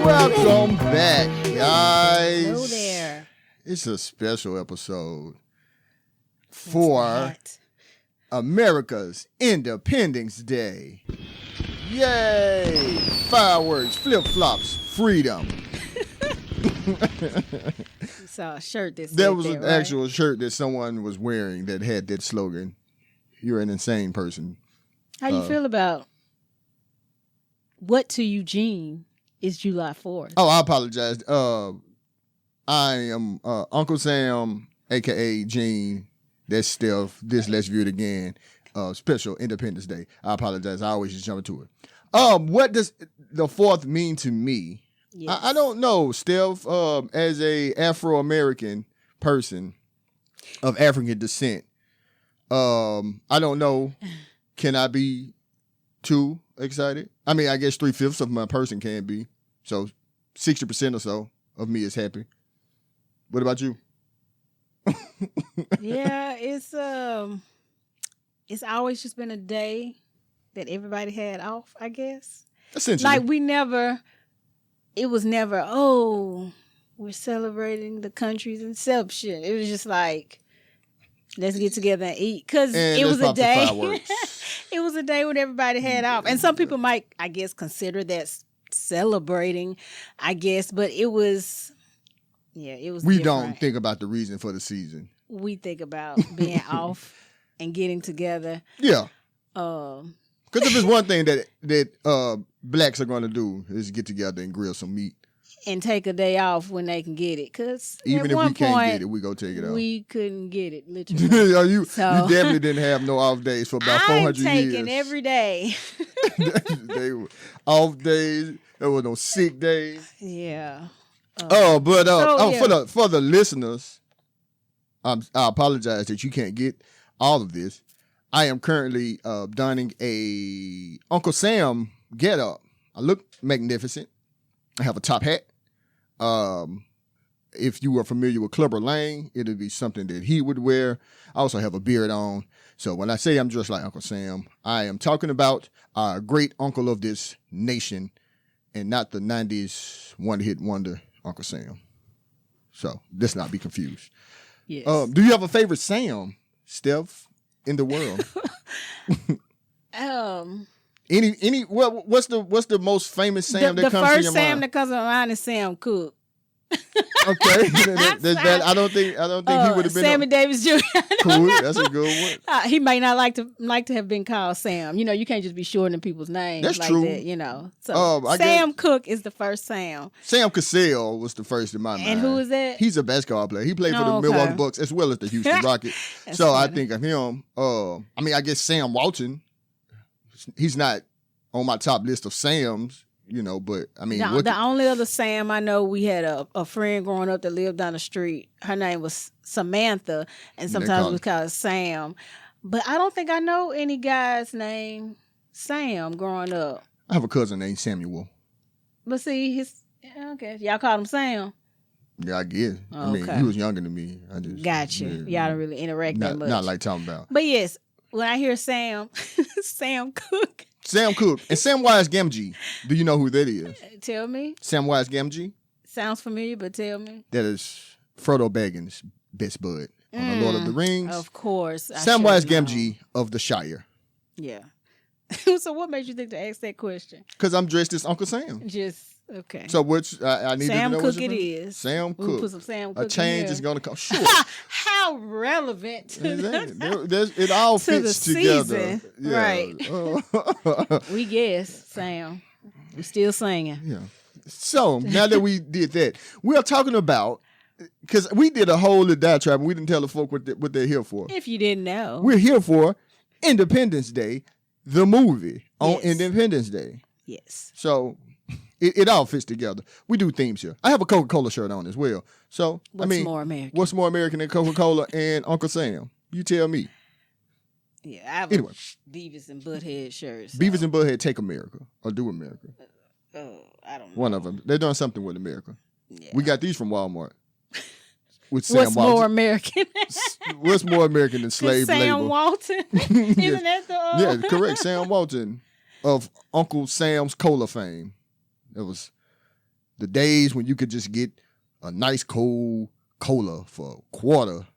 Welcome back, guys. Hello there. It's a special episode for America's Independence Day. Yay! Fireworks, flip-flops, freedom. You saw a shirt that said There was that, an right? actual shirt that someone was wearing that had that slogan. You're an insane person. How you feel about what to Eugene is July 4th? Oh, I apologize. I am Uncle Sam, a.k.a. Gene. That's Steph. This Let's View It Again. Special Independence Day. I apologize. I always just jump into it. What does the 4th mean to me? Yes. I don't know, Steph. As a Afro-American person of African descent, I don't know. Can I be too excited? I mean, I guess 3/5 of my person can be. So 60% or so of me is happy. What about you? Yeah, it's always just been a day that everybody had off, I guess. Essentially. Like it was never, we're celebrating the country's inception. It was just like, let's get together and eat. Because it was a day. It was a day when everybody had off. And some people might, I guess, consider that celebrating, I guess. But it was, it was We different. don't think about the reason for the season. We think about being off and getting together. Yeah. Um, Because if there's one thing that blacks are going to do is get together and grill some meat. and take a day off when they can get it. Because Even if we can't get it, we go take it off. We couldn't get it, literally. you definitely didn't have no off days for about 400 years. I'm taking every day. They were off days. There were no sick days. Yeah. For the listeners, I apologize that you can't get all of this. I am currently donning a Uncle Sam get up. I look magnificent. I have a top hat. If you are familiar with Clubber Lang, it'll be something that he would wear. I also have a beard on. So when I say I'm just like Uncle Sam, I am talking about our great uncle of this nation and not the 90s one-hit wonder Uncle Sam. So let's not be confused. Yes. Do you have a favorite Sam, Steph, in the world? What's the most famous Sam that comes to your mind? The first Sam that comes to mind is Sam Cooke. Okay, I don't think he would have been Sammy Davis Jr. Cool, that's a good one. He might not like to have been called Sam. You can't just be shortening people's names. That's like true. That. So Sam Cooke is the first Sam. Sam Cassell was the first in my mind. And who is that? He's a basketball player. He played for the Milwaukee Bucks as well as the Houston Rockets. So funny. I think of him. I guess Sam Walton. He's not on my top list of Sams. But I mean, the only other Sam I know, we had a friend growing up that lived down the street. Her name was Samantha, and sometimes we would call her Sam. But I don't think I know any guy's name Sam growing up. I have a cousin named Samuel. But see, y'all called him Sam. Yeah, I guess. Oh, I mean, he was younger than me. I just gotcha. Y'all don't really interact that much. Not like talking about. But yes, when I hear Sam, Sam Cooke. Sam Cooke and Samwise Gamgee. Do you know who that is? Tell me. Samwise Gamgee? Sounds familiar, but tell me. That is Frodo Baggins' best bud on The Lord of the Rings. Of course. Samwise Gamgee of the Shire. Yeah. So what made you think to ask that question? Because I'm dressed as Uncle Sam. Okay. So which I need Sam to know. Cooke it is. Sam Cooke. We'll put some Sam Cooke. A change is going to come. Sure. How relevant to it all to fits the together. Season. Yeah. Right. We guess, Sam. We're still singing. Yeah. So now that we did that, we are talking about, because we did a whole little diatribe and we didn't tell the folk what they're here for. If you didn't know. We're here for Independence Day, the movie on Independence Day. Yes. So it all fits together. We do themes here. I have a Coca-Cola shirt on as well. So what's more American? What's more American than Coca-Cola and Uncle Sam? You tell me. Yeah, I have a Beavis and Butthead shirt. So. Beavis and Butthead Take America or Do America. I don't know. One of them. They're doing something with America. Yeah. We got these from Walmart. with Sam What's Walton. more American? What's more American than slave labor? Sam Walton. Isn't that the Yeah, correct. Sam Walton of Uncle Sam's Cola fame. It was the days when you could just get a nice cold cola for a quarter,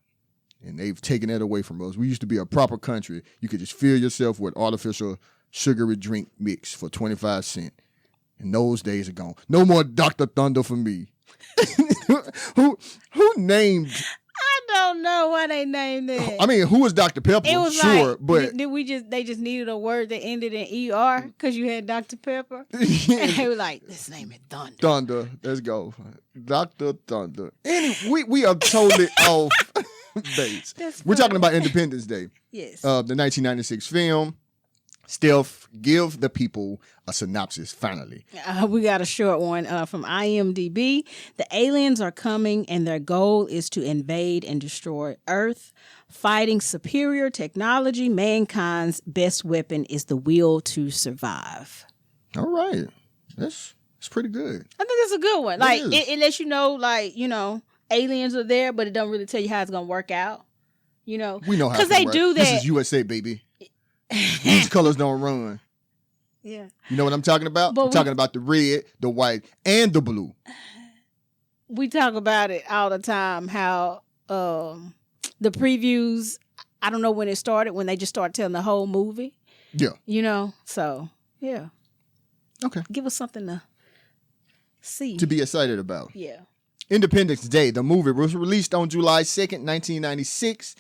and they've taken that away from us. We used to be a proper country. You could just fill yourself with artificial sugary drink mix for 25 cents. And those days are gone. No more Dr. Thunder for me. Who named? I don't know why they named it. I mean, who was Dr. Pepper? It was sure, like, but they just needed a word that ended in ER because you had Dr. Pepper. And they were like, let's name it Thunder. Thunder. Let's go. Dr. Thunder. Anyway, we are totally off base. We're talking about Independence Day. Yes. The 1996 film. Steph, give the people a synopsis, finally. We got a short one from IMDb. The aliens are coming, and their goal is to invade and destroy Earth. Fighting superior technology, mankind's best weapon is the will to survive. All right. That's pretty good. I think that's a good one. Like, it lets you know, like, you know, aliens are there, but it don't really tell you how it's going to work out. You know? We know how. Because they do that. This is USA, baby. These colors don't run. Yeah. You know what I'm talking about? I'm talking about the red, the white, and the blue. We talk about it all the time, how the previews, I don't know when it started, when they just start telling the whole movie. Yeah. You know? So, yeah. Okay. Give us something to see. To be excited about. Yeah. Independence Day, the movie, was released on July 2nd, 1996.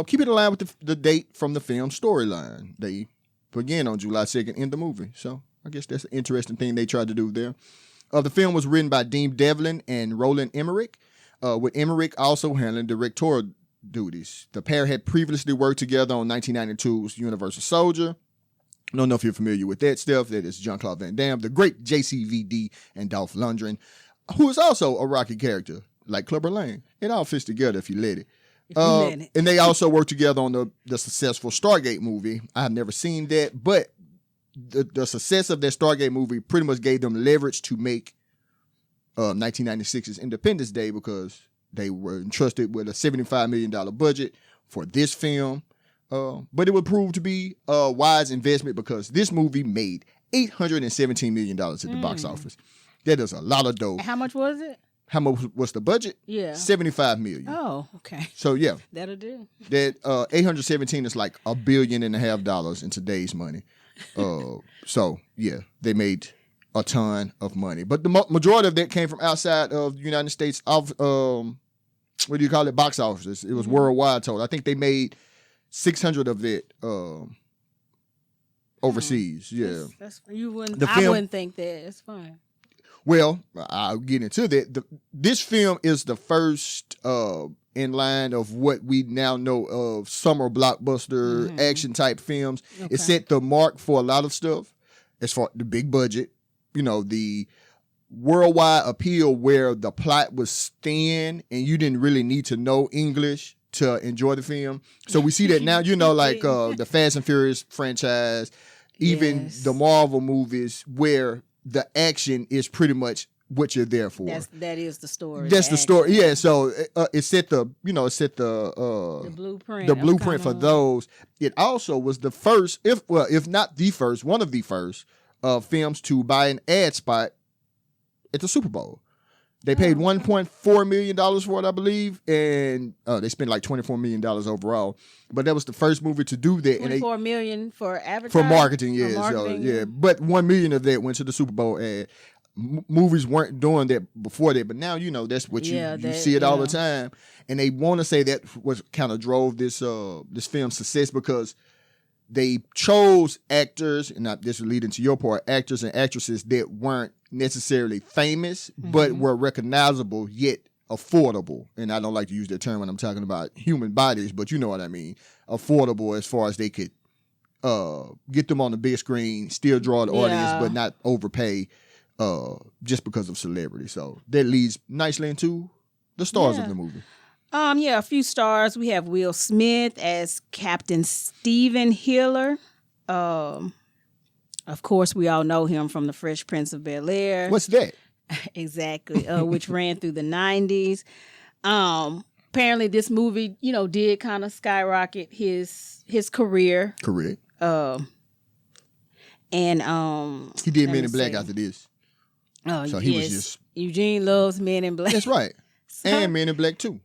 Keep it aligned with the date from the film storyline. They began on July 2nd in the movie. So I guess that's an interesting thing they tried to do there. The film was written by Dean Devlin and Roland Emmerich, with Emmerich also handling directorial duties. The pair had previously worked together on 1992's Universal Soldier. I don't know if you're familiar with that stuff. That is Jean-Claude Van Damme, the great JCVD, and Dolph Lundgren, who is also a Rocky character, like Clubber Lang. It all fits together if you let it. And they also worked together on the successful Stargate movie. I have never seen that, but the success of that Stargate movie pretty much gave them leverage to make 1996's Independence Day, because they were entrusted with a $75 million budget for this film. But it would prove to be a wise investment, because this movie made $817 million at the box office. That is a lot of dough. How much was it? How much was the budget? Yeah. $75 million. Oh, okay. So, yeah. That'll do. That 817 is like $1.5 billion in today's money. So, yeah, they made a ton of money. But the majority of that came from outside of the United States, what do you call it, box offices. It was worldwide total. I think they made 600 of that overseas. Yeah. I wouldn't think that. It's fine. Well, I'll get into that. This film is the first in line of what we now know of summer blockbuster action type films. Okay. It set the mark for a lot of stuff, as far the big budget, you know, the worldwide appeal where the plot was thin and you didn't really need to know English to enjoy the film. So we see that now, you know, like the Fast and Furious franchise, even the Marvel movies, where the action is pretty much what you're there for. That is the story. That's the story. Yeah. So it set the blueprint. The blueprint for those. It also was the first, if not the first, one of the first films to buy an ad spot at the Super Bowl. They paid $1.4 million for it, I believe, and they spent like $24 million overall. But that was the first movie to do that. $24 million for advertising? For marketing, yeah. So, but $1 million of that went to the Super Bowl ad. Movies weren't doing that before that, but now, you know, that's what you see it all the time. And they want to say that was kind of drove this film's success, because they chose actors, and this will lead into your part, actors and actresses that weren't necessarily famous, but were recognizable yet affordable. And I don't like to use that term when I'm talking about human bodies, but you know what I mean. Affordable as far as they could get them on the big screen, still draw the audience, but not overpay just because of celebrity. So that leads nicely into the stars of the movie. A few stars. We have Will Smith as Captain Stephen Hiller. Of course, we all know him from The Fresh Prince of Bel-Air. What's that? Exactly, which ran through the 90s. Apparently this movie, did kind of skyrocket his career. Correct. And he did Men in Black after this. Oh, so yes. He was just Eugene loves Men in Black. That's right. And Men in Black too.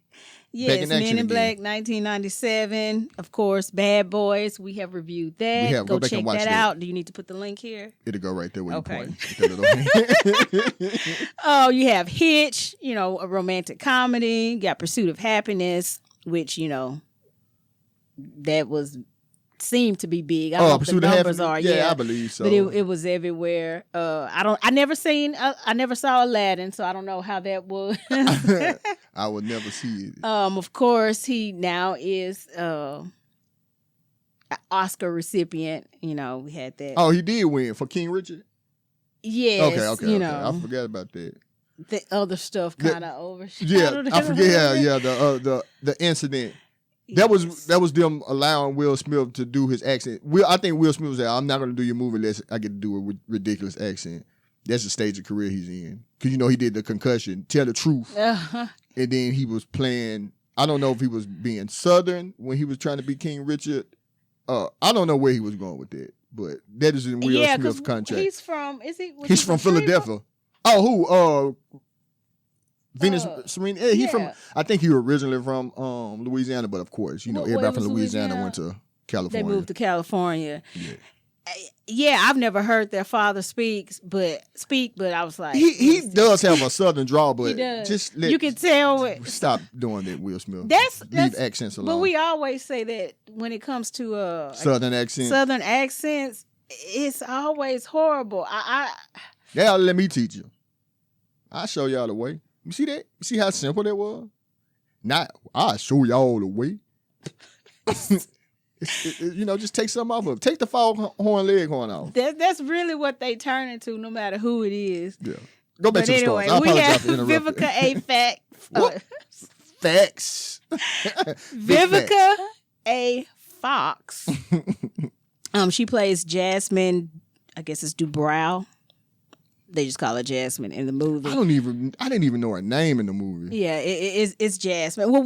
Yes, Men in Black, 1997. Of course, Bad Boys. We have reviewed that. Go check that out. Do you need to put the link here? It'll go right there where you point. Oh, you have Hitch, a romantic comedy. You got Pursuit of Happiness, which, that seemed to be big. I don't know what the numbers are. Yeah, I believe so. But it was everywhere. I never saw Aladdin, so I don't know how that was. I would never see it. Of course, he now is an Oscar recipient. We had that. Oh, he did win for King Richard? Yes. Okay. I forgot about that. The other stuff kind of overshadowed. Yeah, I forget. Yeah, the incident. That was them allowing Will Smith to do his accent. I think Will Smith was like, I'm not going to do your movie unless I get to do a ridiculous accent. That's the stage of career he's in. Because, he did the concussion, Tell the Truth. Uh-huh. And then he was playing, I don't know if he was being Southern when he was trying to be King Richard. I don't know where he was going with that. But that is in Will Smith's contract. He's from, he's from Philadelphia. Oh, who? Venus Serena. Yeah, he's from. I think he was originally from Louisiana, but of course, everybody from Louisiana went to California. They moved to California. Yeah, I've never heard their father speak, but I was like, he does have a Southern draw, but he does. Just you can tell. Stop doing that, Will Smith. Leave accents alone. But we always say that when it comes to Southern accents, it's always horrible. Yeah, let me teach you. I'll show y'all the way. You see that? You see how simple that was? I'll show y'all the way. Just take something off of it. Take the foghorn leghorn off. That's really what they turn into, no matter who it is. Yeah. Go back to the story. I apologize for interrupting. Vivica A. Facts. Vivica A. Fox. She plays Jasmine, I guess it's Dubrow. They just call her Jasmine in the movie. I didn't even know her name in the movie. Yeah, it's Jasmine. We'll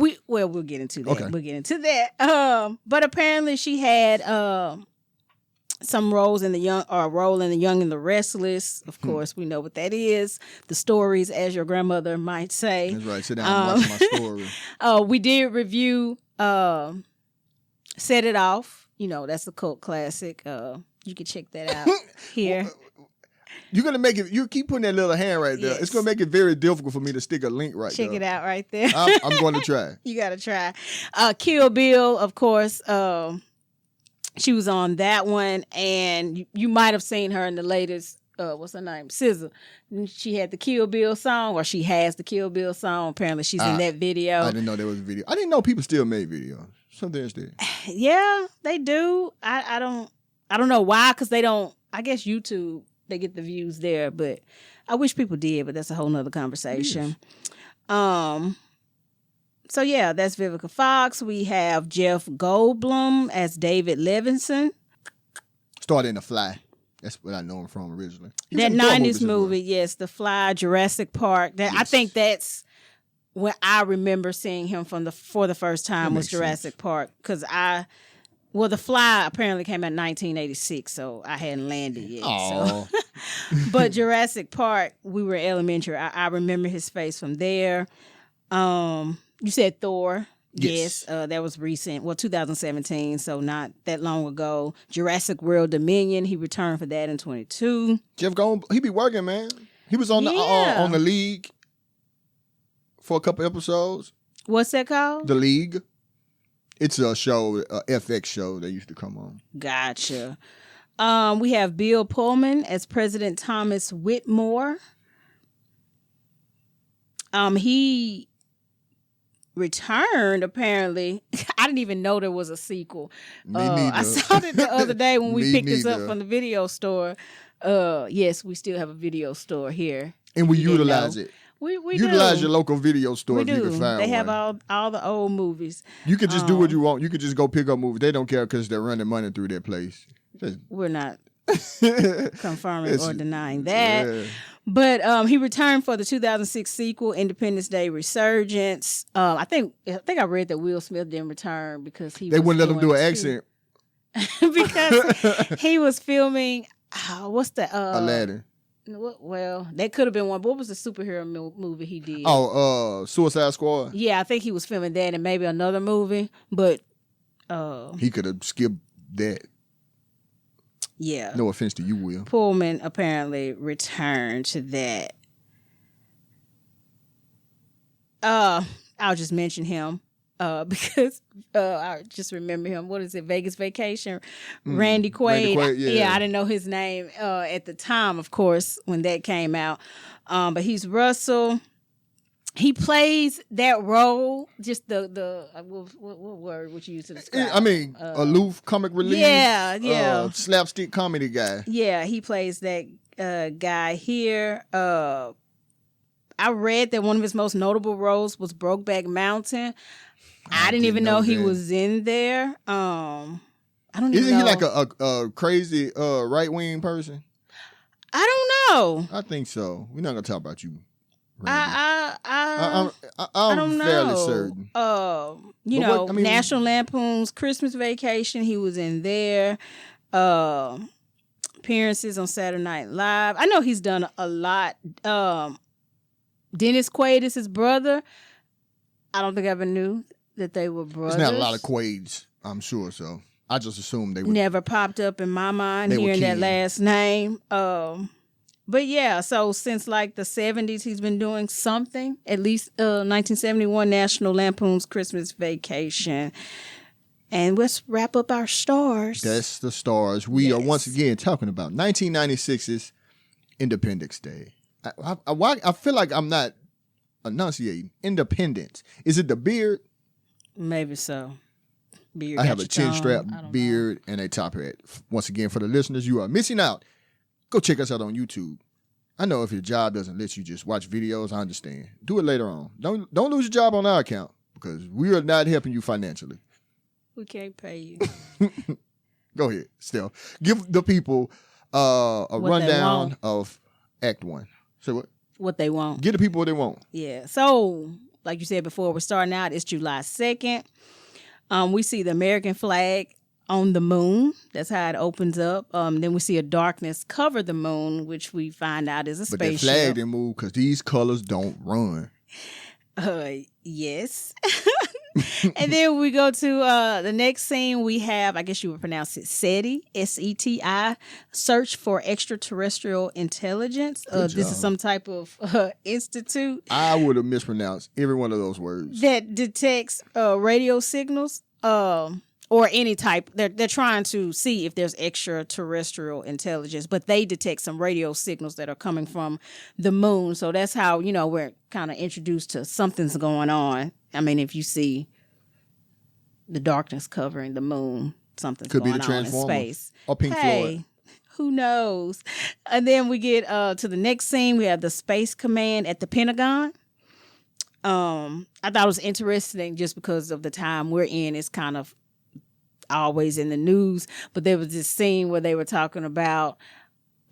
get into that. Okay. We'll get into that. But apparently she had some roles in role in The Young and the Restless. Of course, we know what that is. The stories, as your grandmother might say. That's right. Sit down and watch my story. We did review Set It Off. That's a cult classic. You can check that out here. You're going to make it, you keep putting that little hand right there. Yes. It's going to make it very difficult for me to stick a link right there. Check it out right there. I'm going to try. You got to try. Kill Bill, of course. She was on that one. And you might have seen her in the latest, what's her name? SZA. She had the Kill Bill song, or she has the Kill Bill song. Apparently she's in that video. I didn't know there was a video. I didn't know people still made videos. Something interesting. Yeah, they do. I don't know why, because they don't, I guess YouTube, they get the views there, but I wish people did, but that's a whole nother conversation. Yes. So yeah, that's Vivica Fox. We have Jeff Goldblum as David Levinson. Started in The Fly. That's what I know him from originally. That 90s movie, yes, The Fly, Jurassic Park. Yes. I think that's when I remember seeing him for the first time was Jurassic Park, because The Fly apparently came out in 1986, so I hadn't landed yet. So. But Jurassic Park, we were elementary. I remember his face from there. You said Thor. Yes. That was recent. Well, 2017, so not that long ago. Jurassic World Dominion, he returned for that in 22. Jeff Goldblum, he be working, man. He was on the League for a couple episodes. What's that called? The League. It's a show, a FX show that used to come on. Gotcha. We have Bill Pullman as President Thomas Whitmore. He returned, apparently. I didn't even know there was a sequel. I saw it the other day when we picked this up from the video store. Yes, we still have a video store here. And we utilize it. We utilize do. your local video store if you can find They have all the old movies. You could just do what you want. You could just go pick up movies. They don't care because they're running money through their place. We're not confirming or denying that. Yeah. But he returned for the 2006 sequel, Independence Day Resurgence. I think I read that Will Smith didn't return because they wouldn't let him do an accent because he was filming. What's the Aladdin? Well, that could have been one. But what was the superhero movie he did? Suicide Squad. Yeah, I think he was filming that and maybe another movie, but he could have skipped that. Yeah. No offense to you, Will. Pullman apparently returned to that. I'll just mention him because I just remember him. What is it? Vegas Vacation. Randy Quaid. Yeah, I didn't know his name at the time, of course, when that came out. But he's Russell. He plays that role, just the what word would you use to describe? I mean, aloof, comic relief. Yeah. Slapstick comedy guy. Yeah, he plays that guy here. I read that one of his most notable roles was Brokeback Mountain. I didn't even know he was in there. I don't even know. Isn't he like a crazy right-wing person? I don't know. I think so. We're not going to talk about you. I'm fairly certain. National Lampoon's Christmas Vacation, he was in there. Appearances on Saturday Night Live. I know he's done a lot. Dennis Quaid is his brother. I don't think I ever knew that they were brothers. There's not a lot of Quaids, I'm sure, so I just assumed they were. Never popped up in my mind hearing that last name. But yeah, so since like the 70s, he's been doing something. At least 1971 National Lampoon's Christmas Vacation. And let's wrap up our stars. That's the stars. We are once again talking about 1996's Independence Day. I feel like I'm not enunciating. Independence. Is it the beard? Maybe so. Beard. I have a chin strap, beard, and a top hat. Once again, for the listeners, you are missing out. Go check us out on YouTube. I know if your job doesn't let you just watch videos, I understand. Do it later on. Don't lose your job on our account because we are not helping you financially. We can't pay you. Go ahead, Steph. Give the people a rundown of Act 1. So what? What they want. Give the people what they want. Yeah. So, like you said before, we're starting out. It's July 2nd. We see the American flag on the moon. That's how it opens up. Then we see a darkness cover the moon, which we find out is a spaceship. But the flag didn't move because these colors don't run. Yes. And then we go to the next scene. We have, I guess you would pronounce it, SETI, SETI, Search for Extraterrestrial Intelligence. This is some type of institute. I would have mispronounced every one of those words. That detects radio signals. Or any type. They're trying to see if there's extraterrestrial intelligence, but they detect some radio signals that are coming from the moon. So that's how, we're kind of introduced to something's going on. I mean, if you see the darkness covering the moon, something's going on in space. Or Pink Floyd. Who knows? And then we get to the next scene. We have the Space Command at the Pentagon. I thought it was interesting just because of the time we're in. It's kind of always in the news, but there was this scene where they were talking about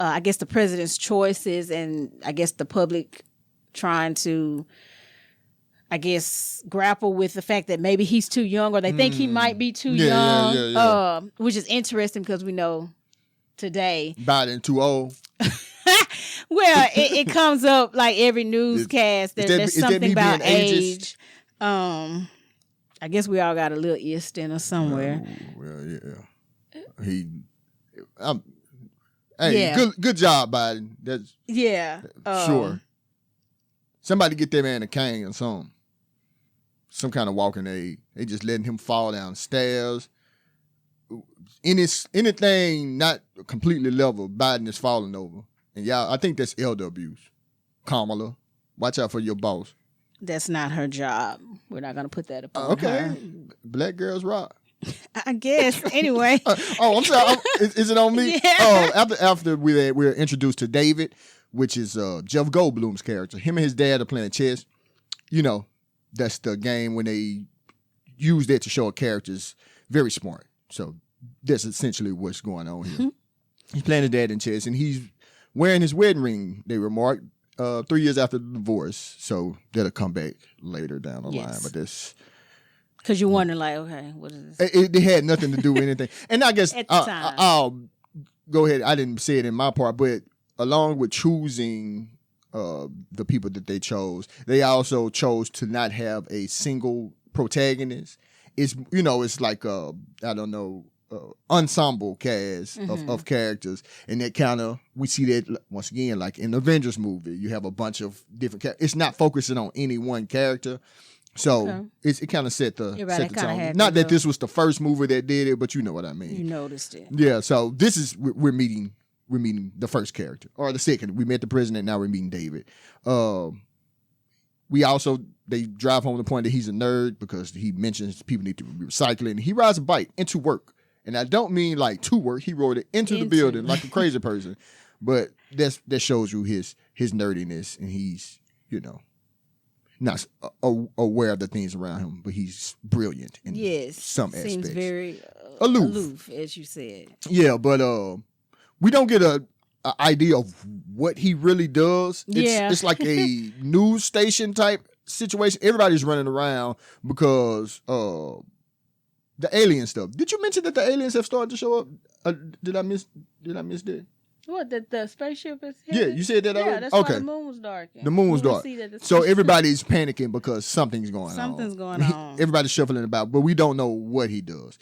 I guess the president's choices and I guess the public trying to grapple with the fact that maybe he's too young or they think he might be too young. Yeah. Which is interesting because we know today Biden too old. Well, it comes up like every newscast. There's something about age. I guess we all got a little east in us somewhere. Good job, Biden. That's sure. Somebody get that man a cane or something. Some kind of walking aid. They just letting him fall down stairs. Anything not completely level, Biden is falling over. And y'all, I think that's elder abuse. Kamala, watch out for your boss. That's not her job. We're not going to put that upon her. Black girls rock. I guess. Anyway. I'm sorry. Is it on me? Yeah. After we're introduced to David, which is Jeff Goldblum's character. Him and his dad are playing chess. That's the game when they use that to show a character's very smart. So that's essentially what's going on here. He's playing his dad in chess, and he's wearing his wedding ring, they remarked, 3 years after the divorce. So that'll come back later down the line. But this... Because you're wondering, like, okay, what is this? It had nothing to do with anything. And I guess at the time. I'll go ahead. I didn't say it in my part, but along with choosing the people that they chose, they also chose to not have a single protagonist. It's, it's like ensemble cast of characters, and that kind of, we see that once again like in the Avengers movie. You have a bunch of different characters. It's not focusing on any one character, so it kind of set the tone. Not that this was the first movie that did it, but you know what I mean. You noticed it. Yeah, so this is we're meeting the first character, or the second. We met the president, now we're meeting David. They drive home the point that he's a nerd because he mentions people need to be recycling. He rides a bike into work. And I don't mean like to work. He rode it into the building like a crazy person. But that shows you his nerdiness, and he's, not aware of the things around him, but he's brilliant in some aspects. Seems very aloof, as you said. Yeah, but we don't get a idea of what he really does. It's like a news station type situation. Everybody's running around because the alien stuff. Did you mention that the aliens have started to show up? Did I miss that? What, that the spaceship is here? Yeah, you said that already? Yeah, that's why the moon was dark. The moon was dark. So everybody's panicking because something's going on. Something's going on. Everybody's shuffling about, but we don't know what he does.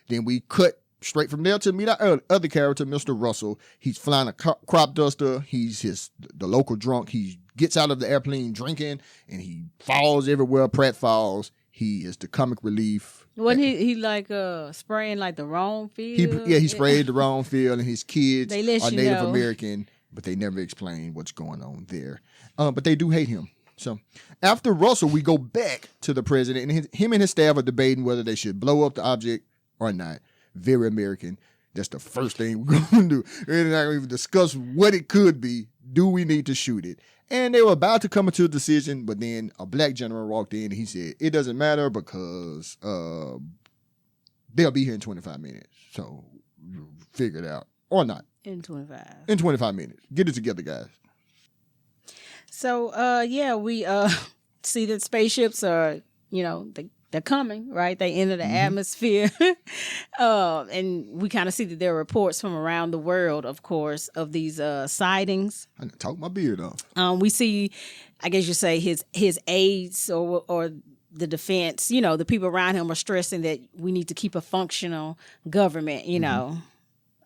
Then we cut straight from there to meet our other character, Mr. Russell. He's flying a crop duster. He's the local drunk. He gets out of the airplane drinking, and he falls everywhere. Pratt falls. He is the comic relief. Wasn't he like spraying like the wrong field? He sprayed the wrong field, and his kids are Native American, but they never explain what's going on there. But they do hate him. So after Russell, we go back to the president, and him and his staff are debating whether they should blow up the object or not. Very American. That's the first thing we're going to do. We're not going to even discuss what it could be. Do we need to shoot it? And they were about to come to a decision, but then a black general walked in and he said, it doesn't matter because they'll be here in 25 minutes. So figure it out. Or not. In 25. In 25 minutes. Get it together, guys. So, we see that spaceships are, they're coming, right? They enter the atmosphere. And we kind of see that there are reports from around the world, of course, of these sightings. I talk my beard off. We see, I guess you say, his aides or the defense, the people around him are stressing that we need to keep a functional government,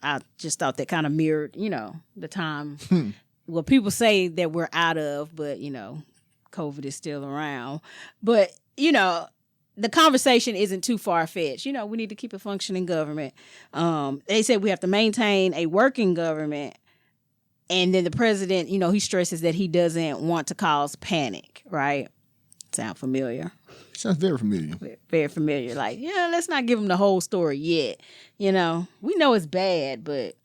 I just thought that kind of mirrored, the time. Well, people say that we're out of, but, COVID is still around. But, the conversation isn't too far-fetched. We need to keep a functioning government. They said we have to maintain a working government. And then the president, he stresses that he doesn't want to cause panic, right? Sound familiar? Sounds very familiar. Very familiar. Like, let's not give them the whole story yet. We know it's bad, but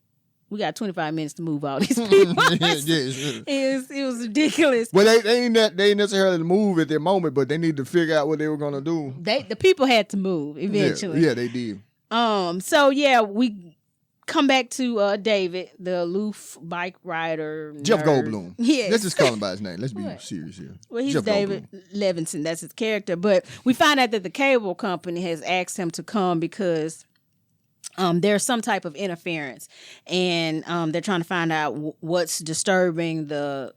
we got 25 minutes to move all these people. It was ridiculous. Well, they ain't necessarily move at that moment, but they need to figure out what they were gonna do. The people had to move eventually. Yeah, they did. We come back to David, the aloof bike rider. Jeff Goldblum. Yes. Let's just call him by his name. Let's be serious here. Well, he's Jeff David Levinson. That's his character. But we find out that the cable company has asked him to come because there's some type of interference, and they're trying to find out what's disturbing the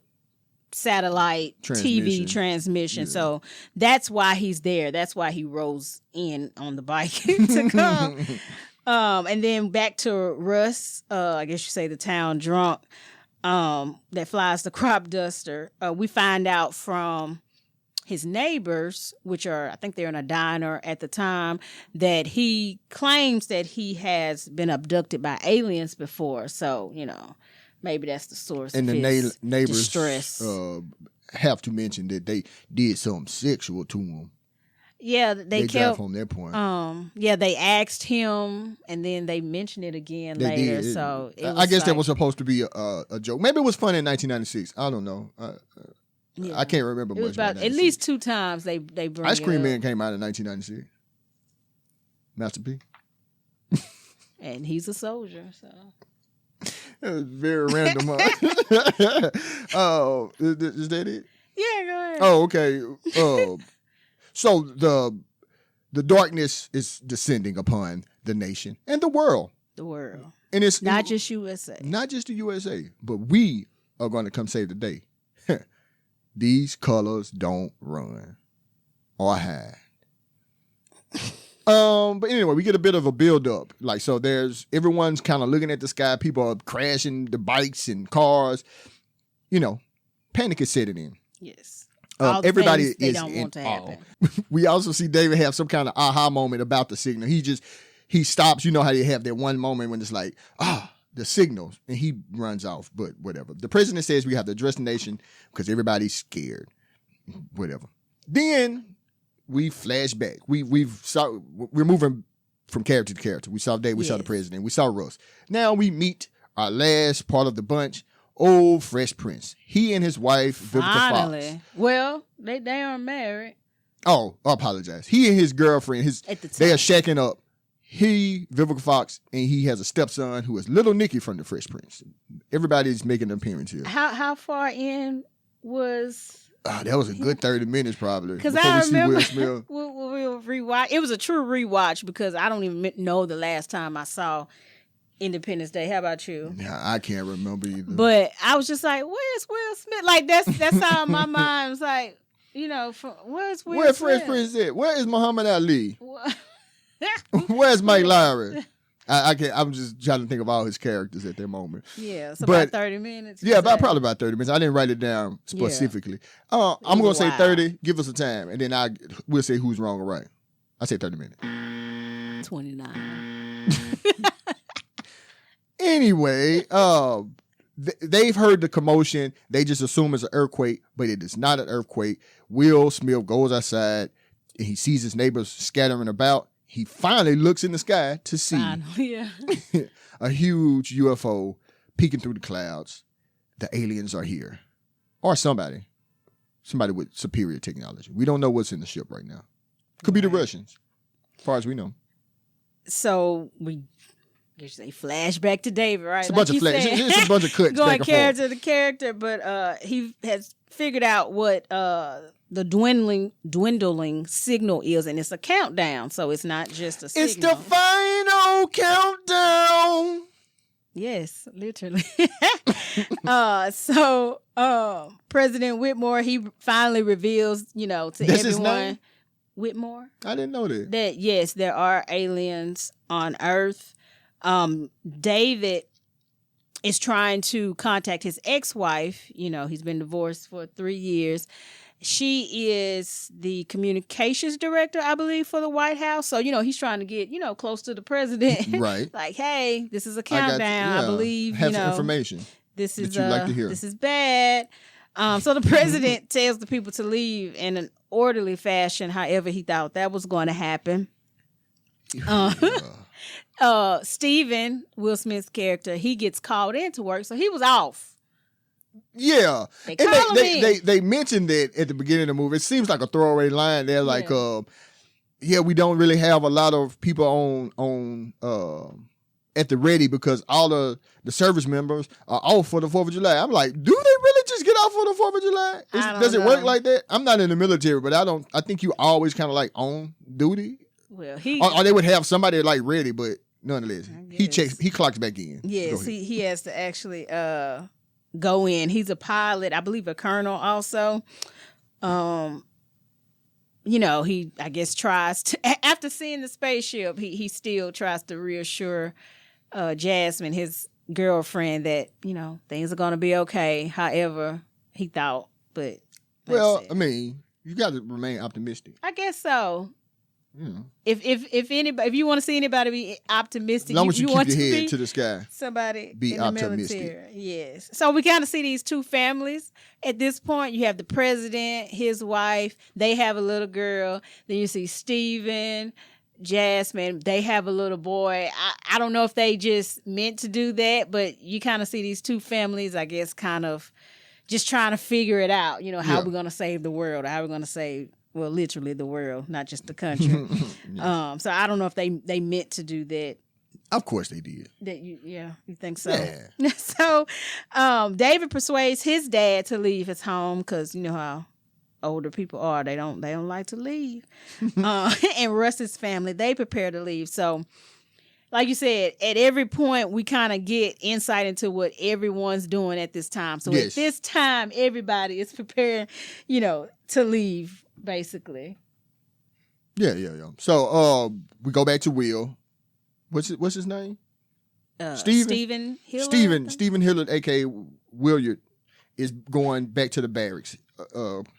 satellite TV transmission. Yeah. So that's why he's there. That's why he rolls in on the bike to come. And then back to Russ, I guess you say the town drunk, that flies the crop duster. We find out from his neighbors, which are, I think they're in a diner at the time, that he claims that he has been abducted by aliens before. So, maybe that's the source of his neighbors distress. Have to mention that they did something sexual to him. Yeah, they kept from their point. They asked him, and then they mentioned it again later. So I guess that was supposed to be a joke. Maybe it was funny in 1996. I don't know. I can't remember much. It was about at least 2 times they bring Ice Cream it Man came out in 1996. Master P. And he's a soldier, so. That was very random, huh? Oh, is that it? Yeah, go ahead. Oh, okay. So the darkness is descending upon the nation and the world. The world. And it's not just USA. Not just the USA, but we are going to come save the day. These colors don't run or hide. But anyway, we get a bit of a build up. Like, so everyone's kind of looking at the sky. People are crashing the bikes and cars. You know, panic is setting in. Yes. Everybody they is don't in want to happen. We also see David have some kind of aha moment about the signal. He stops. You know how they have that one moment when it's like, the signal, and he runs off, but whatever. The president says we have to address the nation because everybody's scared. Whatever. Then we flash back. We're moving from character to character. We saw Dave, we saw the president, we saw Russ. Now we meet our last part of the bunch, old Fresh Prince. He and his wife, Vivica Fox. Well, they aren't married. Oh, I apologize. He and his girlfriend, they are shacking up. He, Vivica Fox, and he has a stepson who is Little Nicky from the Fresh Prince. Everybody's making an appearance here. How far in was... that was a good 30 minutes probably. Because I remember we'll rewatch. It was a true rewatch because I don't even know the last time I saw Independence Day. How about you? Yeah, I can't remember either. But I was just like, where's Will Smith? Like that's how my mind was like, where's Will Where Smith? Fresh Prince at? Where is Muhammad Ali? Where's Mike Lowry? I'm just trying to think of all his characters at that moment. Yeah, so about 30 minutes. Yeah, probably about 30 minutes. I didn't write it down specifically. Yeah. I'm going to say 30. Give us a time, and then we'll say who's wrong or right. I say 30 minutes. 29. Anyway, they've heard the commotion. They just assume it's an earthquake, but it is not an earthquake. Will Smith goes outside, and he sees his neighbors scattering about. He finally looks in the sky to see a huge UFO peeking through the clouds. The aliens are here. Or somebody with superior technology. We don't know what's in the ship right now. Could be the Russians, as far as we know. So we say flashback to David, right? It's a bunch of it's a bunch of cuts going back and character to character, but he has figured out what the dwindling signal is, and it's a countdown, so it's not just a signal. It's the final countdown. Yes, literally. So President Whitmore, he finally reveals, to That's everyone. His name? Whitmore? I didn't know that. That yes, there are aliens on Earth. David is trying to contact his ex-wife. He's been divorced for 3 years. She is the communications director, I believe, for the White House. So, he's trying to get, close to the president. Right. Like, hey, this is a countdown. I believe, have some information this is that you'd like to hear. This is bad. So the president tells the people to leave in an orderly fashion. However, he thought that was going to happen. Steven, Will Smith's character, he gets called into work, so he was off. Yeah, They mentioned it at the beginning of the movie. It seems like a throwaway line. They're like, we don't really have a lot of people on at the ready because all the service members are off for the 4th of July. I'm like, do they really just get off for the 4th of July? Does it work like that? I'm not in the military, but I think you always kind of like on duty. Well, or they would have somebody like ready, but nonetheless, he clocks back in. Yes, he has to actually go in. He's a pilot, I believe a colonel also. He, I guess, tries to, after seeing the spaceship, he still tries to reassure Jasmine, his girlfriend, that, things are going to be okay. However, he thought, but. Well, I mean, you got to remain optimistic. I guess so. If you want to see anybody be optimistic, as long as you want keep your to head to the sky, somebody be in optimistic. The military. Yes. So we kind of see these two families at this point. You have the president, his wife. They have a little girl. Then you see Steven, Jasmine. They have a little boy. I don't know if they just meant to do that, but you kind of see these two families, I guess, kind of just trying to figure it out. How we're going to save the world, or how we're going to save. Well, literally the world, not just the country. So I don't know if they meant to do that. Of course they did. You think so? Yeah. So, David persuades his dad to leave his home because you know how older people are. They don't like to leave. And Russ's family, they prepare to leave. So, like you said, at every point we kind of get insight into what everyone's doing at this time. So at this time, everybody is preparing, to leave, basically. Yeah. So we go back to Will. What's his name? Stephen Hillard. Stephen Hillard, aka Williard, is going back to the barracks.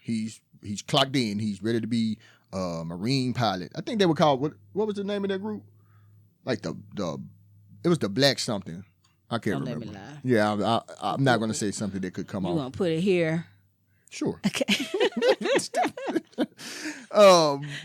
He's clocked in. He's ready to be a Marine pilot. I think they were called what was the name of that group? Like it was the Black something. I can't remember. Let me lie. Yeah, I'm not going to say something that could come off. You want to put it here? Sure. Okay.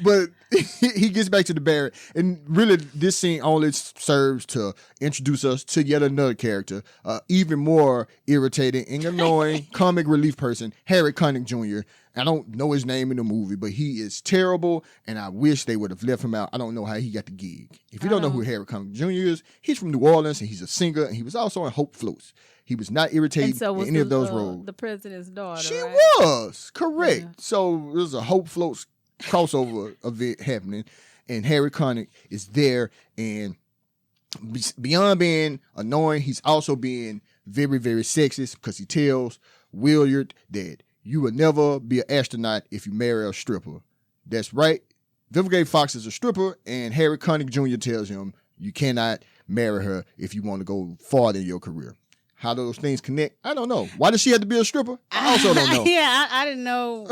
But he gets back to the barrack, and really, this scene only serves to introduce us to yet another character, even more irritating and annoying comic relief person, Harry Connick Jr. I don't know his name in the movie, but he is terrible, and I wish they would have left him out. I don't know how he got the gig. If you don't know who Harry Connick Jr. is, he's from New Orleans, and he's a singer, and he was also in Hope Floats. He was not irritated in any of those roles. The president's daughter, she right? was, correct. Yeah. So there's a Hope Floats crossover event happening, and Harry Connick is there, and beyond being annoying, he's also being very, very sexist because he tells Williard that you will never be an astronaut if you marry a stripper. That's right. Vivica Fox is a stripper, and Harry Connick Jr. tells him you cannot marry her if you want to go farther in your career. How those things connect, I don't know. Why does she have to be a stripper? I also don't know. Yeah, I didn't know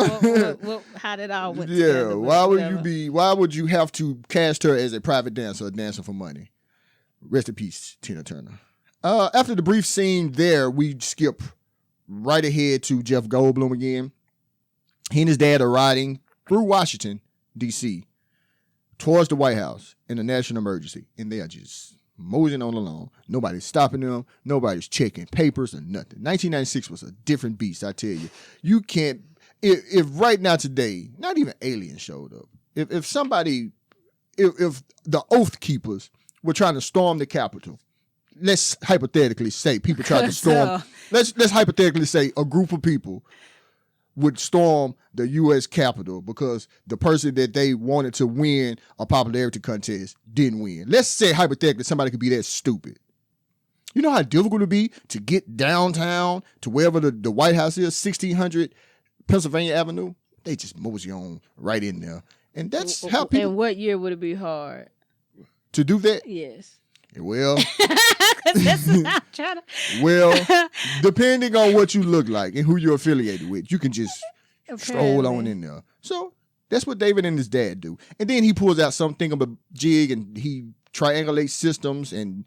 how that all went together. Yeah, why would you have to cast her as a private dancer, a dancer for money? Rest in peace, Tina Turner. After the brief scene there, we skip right ahead to Jeff Goldblum again. He and his dad are riding through Washington, D.C., towards the White House in a national emergency, and they are just moseying on along. Nobody's stopping them. Nobody's checking papers or nothing. 1996 was a different beast, I tell you. You can't, if right now today, not even aliens showed up. If the Oath Keepers were trying to storm the Capitol, let's hypothetically say people tried to storm. Let's hypothetically say a group of people would storm the U.S. Capitol because the person that they wanted to win a popularity contest didn't win. Let's say hypothetically somebody could be that stupid. You know how difficult it would be to get downtown to wherever the White House is, 1600 Pennsylvania Avenue? They just mosey on right in there. And that's how people... And what year would it be hard? To do that? Yes. Well, to... well, depending on what you look like and who you're affiliated with, you can just stroll on in there. So that's what David and his dad do. And then he pulls out something of a jig and he triangulates systems and,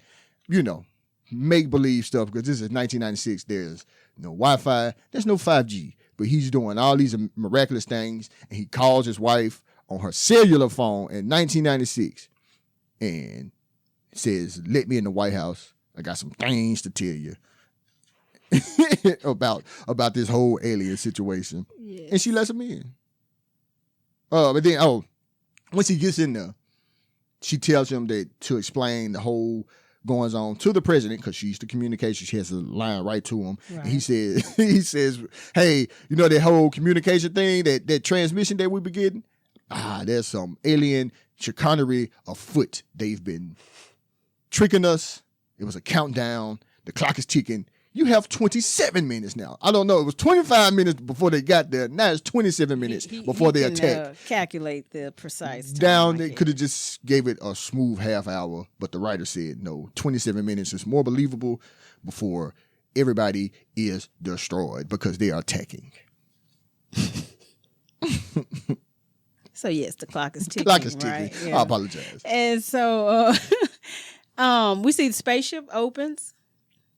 make-believe stuff because this is 1996. There's no Wi-Fi. There's no 5G. But he's doing all these miraculous things, and he calls his wife on her cellular phone in 1996 and says, let me in the White House. I got some things to tell you about this whole alien situation. Yes. And she lets him in. But then, once he gets in there, she tells him that to explain the whole goings on to the president, because she's the communication. She has a line right to him. Right. And he says, hey, that whole communication thing, that transmission that we've been getting? There's some alien chicanery afoot. They've been tricking us. It was a countdown. The clock is ticking. You have 27 minutes now. I don't know. It was 25 minutes before they got there. Now it's 27 minutes before they attacked. Calculate the precise time. Down, they could have just gave it a smooth half hour, but the writer said, no, 27 minutes is more believable before everybody is destroyed because they are attacking. So, yes, the clock is ticking. The clock is ticking. Right? Yeah. I apologize. And so we see the spaceship opens.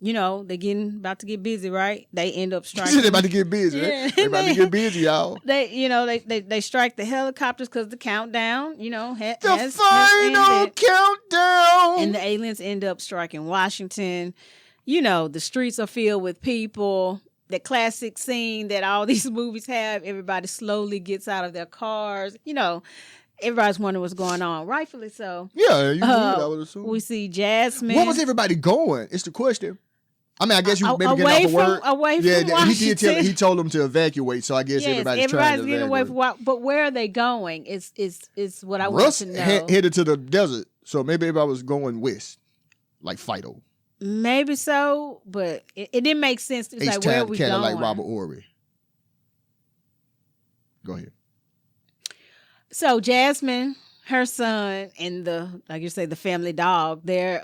They're about to get busy, right? They end up striking. They're about to get busy. Yeah. They're about to get busy, y'all. They strike the helicopters because the countdown, the final countdown. And the aliens end up striking Washington. The streets are filled with people. The classic scene that all these movies have, everybody slowly gets out of their cars. everybody's wondering what's going on. Rightfully so. Yeah, you would, I would assume. We see Jasmine. Where was everybody going? It's the question. I mean, I guess you maybe getting off of work. Away from Washington. He told them to evacuate, so I guess everybody's trying to getting evacuate. away from. But where are they going? Is what I want to know. Headed to the desert, so maybe everybody was going west, like Fido. Maybe so, but it didn't make sense. It's like, where are we going? Like Robert Ory. Go ahead. So Jasmine, her son, and the family dog, they're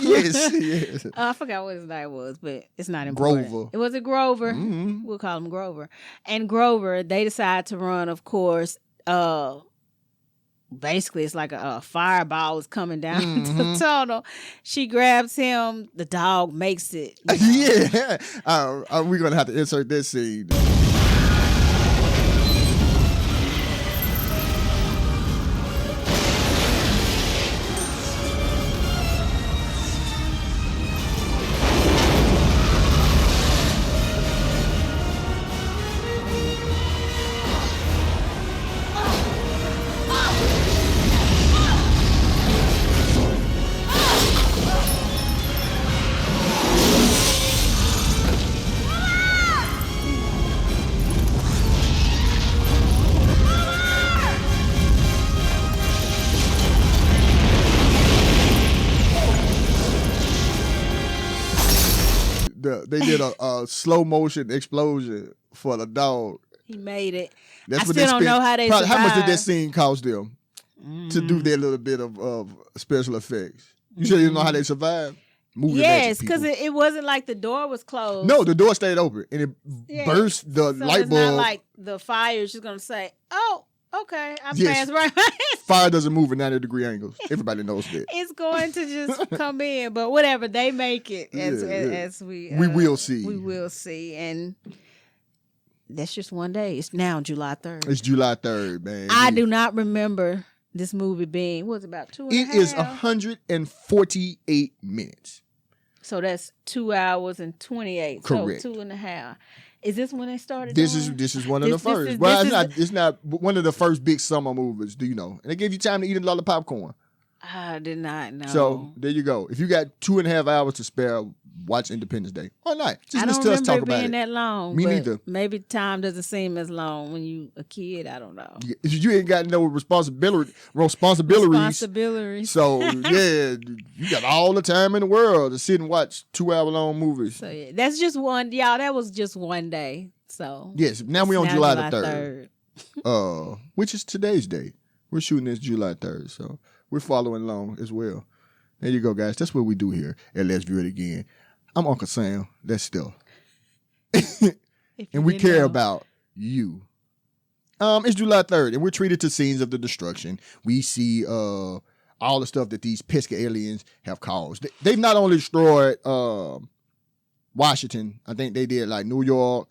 yes. I forgot what his name was, but it's not important. Grover. It was a Grover. Mm-hmm. We'll call him Grover. And Grover, they decide to run, of course. Basically, it's like a fireball is coming down the tunnel. She grabs him. The dog makes it. Yeah. We're going to have to insert this scene. They did a slow motion explosion for the dog. He made it. That's I still don't know how they survived. How much did that scene cost them to do their little bit of special effects? You sure you don't know how they survived? Yes, because it wasn't like the door was closed. No, the door stayed open and it burst the light bulb. It's not like the fire is just going to say, oh, okay, I passed right. Fire doesn't move at 90-degree angles. Everybody knows that. It's going to just come in, but whatever, they make it as we will see. We will see, and that's just one day. It's now July 3rd. It's July 3rd, man. I do not remember this movie being, what was it, about 2 and a half? It is 148 minutes. So that's 2 hours and 28. Correct. So 2.5. Is this when they started? This is one of the first. It's not one of the first big summer movies. Do you know? And they gave you time to eat a lot of popcorn. I did not know. So there you go. If you got 2.5 hours to spare, watch Independence Day. Why not? Just listen to us talk about it. I don't remember being that long. Me neither. Maybe time doesn't seem as long when you a kid. I don't know. You ain't got no responsibilities. So yeah, you got all the time in the world to sit and watch 2-hour-long movies. So yeah, that's just one. Y'all, that was just one day. So yes, now we're on July the 3rd. Which is today's day. We're shooting this July 3rd, so we're following along as well. There you go, guys. That's what we do here at Let's View It Again. I'm Uncle Sam. That's still. And we care about you. It's July 3rd, and we're treated to scenes of the destruction. We see all the stuff that these pesky aliens have caused. They've not only destroyed Washington. I think they did like New York,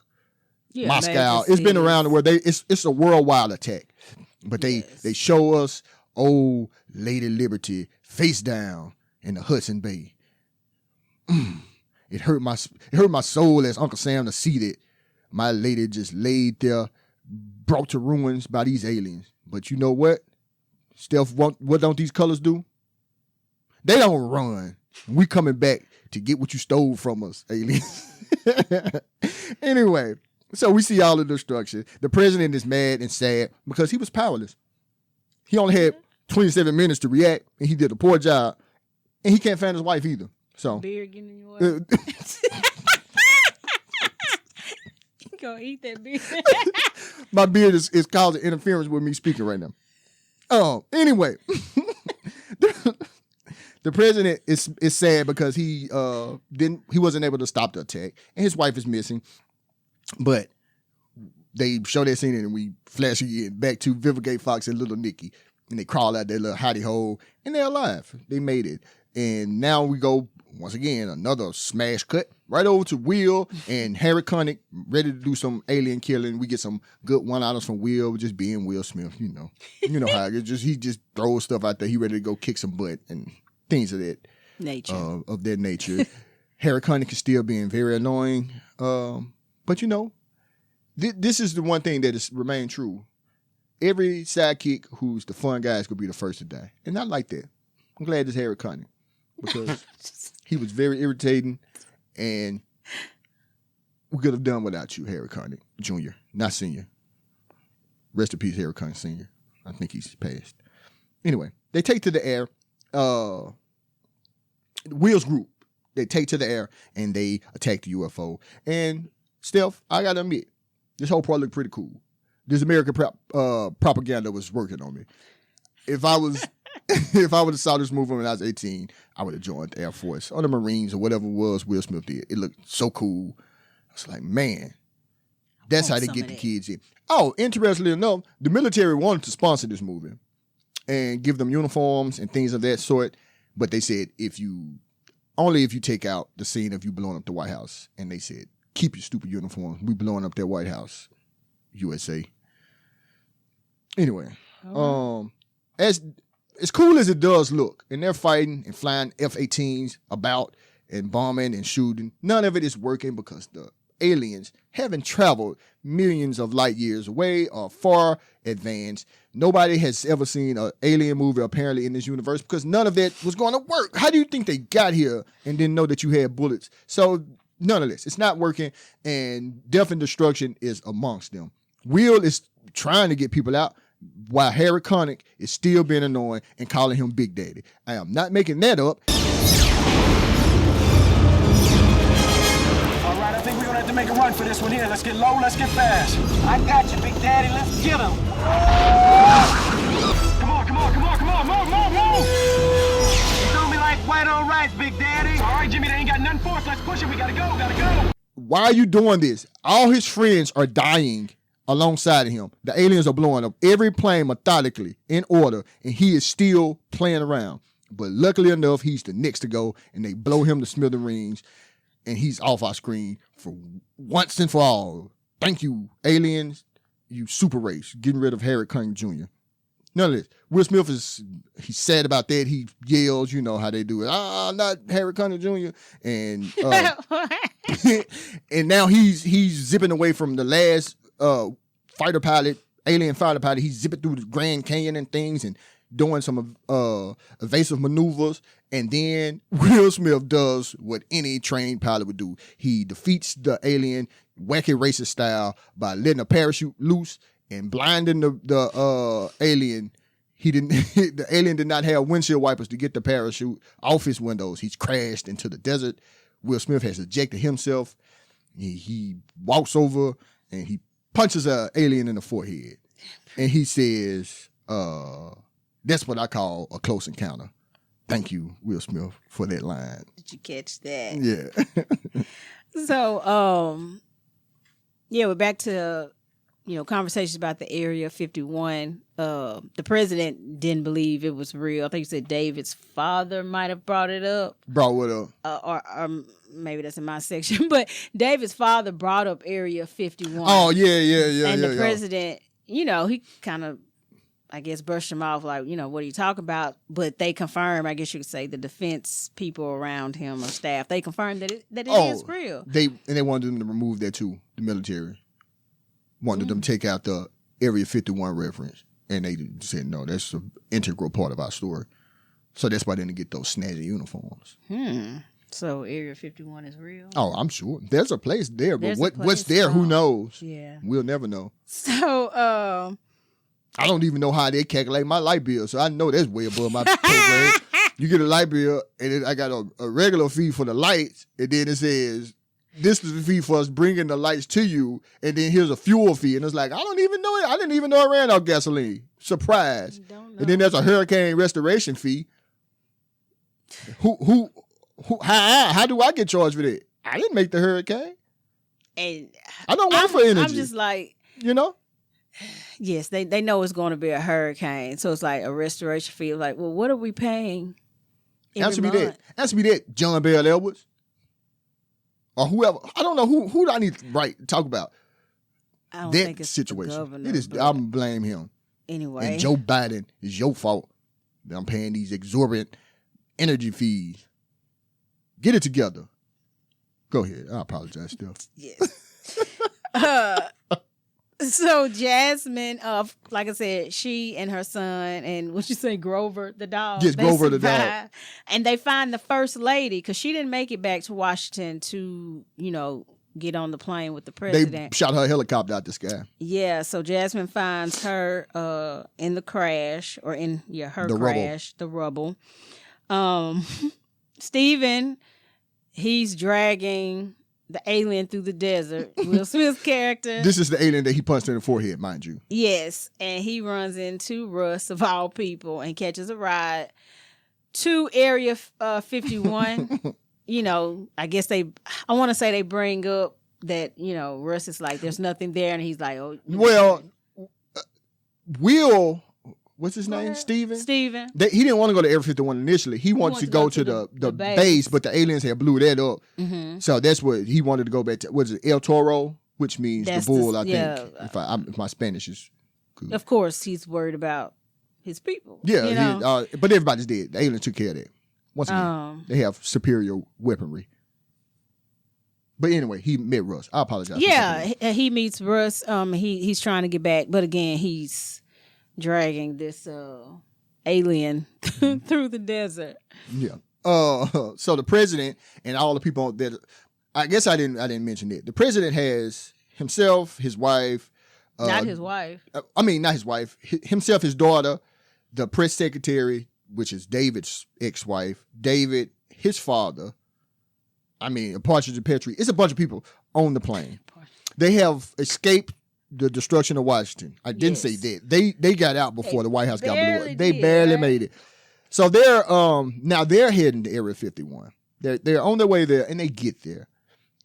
Moscow. It's been around the world. It's a worldwide attack. But they show us old Lady Liberty face down in the Hudson Bay. It hurt my soul as Uncle Sam to see that my lady just laid there, brought to ruins by these aliens. But you know what? Steph, what don't these colors do? They don't run. We coming back to get what you stole from us, aliens. Anyway, so we see all the destruction. The president is mad and sad because he was powerless. He only had 27 minutes to react, and he did a poor job. And he can't find his wife either. So beard getting in your way. You gonna eat that beard? My beard is causing interference with me speaking right now. Anyway, the president is sad because he wasn't able to stop the attack, and his wife is missing. But they show that scene and we flash again back to Vivica Fox and little Nicky, and they crawl out their little hidey hole, and they're alive. They made it, and now we go. Once again, another smash cut right over to Will and Harry Connick ready to do some alien killing. We get some good one-liners from Will, just being Will Smith. You know how it just he just throws stuff out there. He ready to go kick some butt and things of that nature. Of that nature. Harry Connick is still being very annoying, but this is the one thing that has remained true. every sidekick who's the fun guy is going to be the first to die. And I like that. I'm glad it's Harry Connick because he was very irritating and we could have done without you, Harry Connick Jr., not Senior. Rest in peace, Harry Connick Sr. I think he's passed. Anyway, they take to the air. Will's group, they take to the air and they attack the UFO. And Steph, I got to admit, this whole part looked pretty cool. This American propaganda was working on me. If I would have saw this movie when I was 18, I would have joined the Air Force or the Marines or whatever it was Will Smith did. It looked so cool. I was like, man, that's how they get the kids in. Oh, interestingly enough, the military wanted to sponsor this movie and give them uniforms and things of that sort. But they said, only if you take out the scene of you blowing up the White House. And they said, keep your stupid uniforms. We blowing up that White House, USA. Anyway, as cool as it does look, and they're fighting and flying F-18s about and bombing and shooting, none of it is working because the aliens haven't traveled millions of light years away or far advanced. Nobody has ever seen an alien movie apparently in this universe because none of that was going to work. How do you think they got here and didn't know that you had bullets? So none of this. It's not working, and death and destruction is amongst them. Will is trying to get people out while Harry Connick is still being annoying and calling him Big Daddy. I am not making that up. All right, I think we're going to have to make a run for this one here. Let's get low, let's get fast. I got you, Big Daddy. Let's get him. Come on. Move. You threw me like white on rice, Big Daddy. All right, Jimmy, they ain't got nothing for us. Let's push it. We got to go. Why are you doing this? All his friends are dying alongside of him. The aliens are blowing up every plane methodically in order, and he is still playing around. But luckily enough, he's the next to go, and they blow him to smithereens, and he's off our screen for once and for all. Thank you, aliens, you super race, getting rid of Harry Connick Jr. None of this. Will Smith he's sad about that. He yells, you know how they do it. Not Harry Connick Jr. And and now he's zipping away from the last alien fighter pilot. He's zipping through the Grand Canyon and things and doing some evasive maneuvers. And then Will Smith does what any trained pilot would do. He defeats the alien wacky racist style by letting a parachute loose and blinding the alien. The alien did not have windshield wipers to get the parachute off his windows. He's crashed into the desert. Will Smith has ejected himself. He walks over and he punches an alien in the forehead. And he says, that's what I call a close encounter. Thank you, Will Smith, for that line. Did you catch that? Yeah. So, we're back to, conversations about the Area 51. The president didn't believe it was real. I think you said David's father might have brought it up. Brought what up? Or maybe that's in my section. But David's father brought up Area 51. Oh, yeah. And the president, he kind of, I guess, brushed him off like, what are you talking about? But they confirmed, I guess you could say, the defense people around him or staff, they confirmed that it is real. They wanted them to remove that too, the military. Wanted them to take out the Area 51 reference. And they said, no, that's an integral part of our story. So that's why they didn't get those snazzy uniforms. So Area 51 is real? Oh, I'm sure. There's a place there, but what's there, who knows? Yeah. We'll never know. So, I don't even know how they calculate my light bill, so I know that's way above my pay grade. You get a light bill, and then I got a regular fee for the lights, and then it says, this is the fee for us bringing the lights to you, and then here's a fuel fee. And it's like, I don't even know it. I didn't even know I ran out gasoline. Surprise. And then there's a hurricane restoration fee. How do I get charged for that? I didn't make the hurricane. And I don't work for energy. I'm just like, yes, they know it's going to be a hurricane. So it's like a restoration fee. Like, well, what are we paying? Answer me that, John Bell Edwards. Or whoever. I don't know who do I need to talk about. I don't that think it's situation. The governor, it is. I'm gonna blame him. Anyway. And Joe Biden is your fault that I'm paying these exorbitant energy fees. Get it together. Go ahead. I apologize still. Yes. So Jasmine, like I said, she and her son and what you say, Grover the dog. Yes, Grover the dog. And they find the first lady because she didn't make it back to Washington to, get on the plane with the president. They shot her helicopter out the sky. Yeah, so Jasmine finds her in the crash or in the rubble. Stephen, he's dragging the alien through the desert. Will Smith's character. This is the alien that he punched in the forehead, mind you. Yes, and he runs into Russ of all people and catches a ride to Area 51. I guess I want to say they bring up that, Russ is like, there's nothing there. And he's like, oh. Well, Will, what's his name? Steven? Steven. He didn't want to go to Area 51 initially. He wanted to go to the base, but the aliens had blew that up. Mm-hmm. So that's what he wanted to go back to. Was it El Toro? Which means the bull, I think. If my Spanish is good. Of course, he's worried about his people. Yeah, but everybody's dead. The aliens took care of that. Once again, they have superior weaponry. But anyway, he met Russ. I apologize. Yeah, he meets Russ. He's trying to get back, but again, he's dragging this alien through the desert. Yeah. So the president and all the people that I guess I didn't mention it. The president has himself, his wife. Not his wife. Not his wife. Himself, his daughter, the press secretary, which is David's ex-wife, David, his father. A Partridge and Petrie. It's a bunch of people on the plane. They have escaped the destruction of Washington. I didn't say that. They got out before the White House got blew up. They barely made it. So they're now they're heading to Area 51. They're on their way there, and they get there,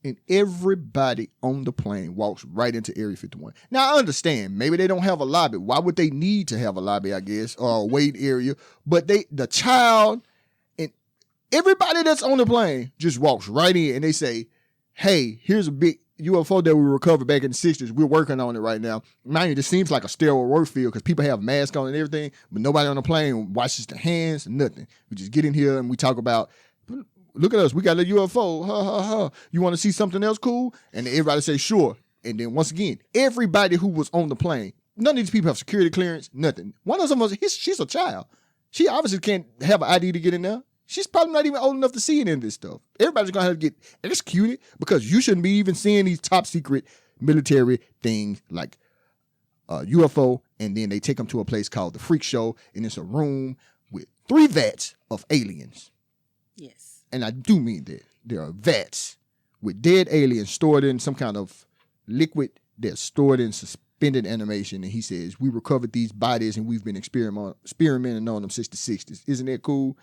and everybody on the plane walks right into Area 51. Now I understand maybe they don't have a lobby. Why would they need to have a lobby? I guess or a wait area. But the child. Everybody that's on the plane just walks right in and they say, hey, here's a big UFO that we recovered back in the 60s. We're working on it right now. Mind you, this seems like a sterile work field because people have masks on and everything, but nobody on the plane washes their hands, nothing. We just get in here and we talk about, look at us, we got a UFO. Ha, ha, ha. You want to see something else cool? And everybody say, sure. And then once again, everybody who was on the plane, none of these people have security clearance, nothing. One of them, she's a child. She obviously can't have an ID to get in there. She's probably not even old enough to see any of this stuff. Everybody's going to have to get executed because you shouldn't be even seeing these top secret military things like UFO. And then they take them to a place called the Freak Show. And it's a room with 3 vats of aliens. Yes. And I do mean that. There are vats with dead aliens stored in some kind of liquid that's stored in suspended animation. And he says, we recovered these bodies and we've been experimenting on them since the 60s. Isn't that cool?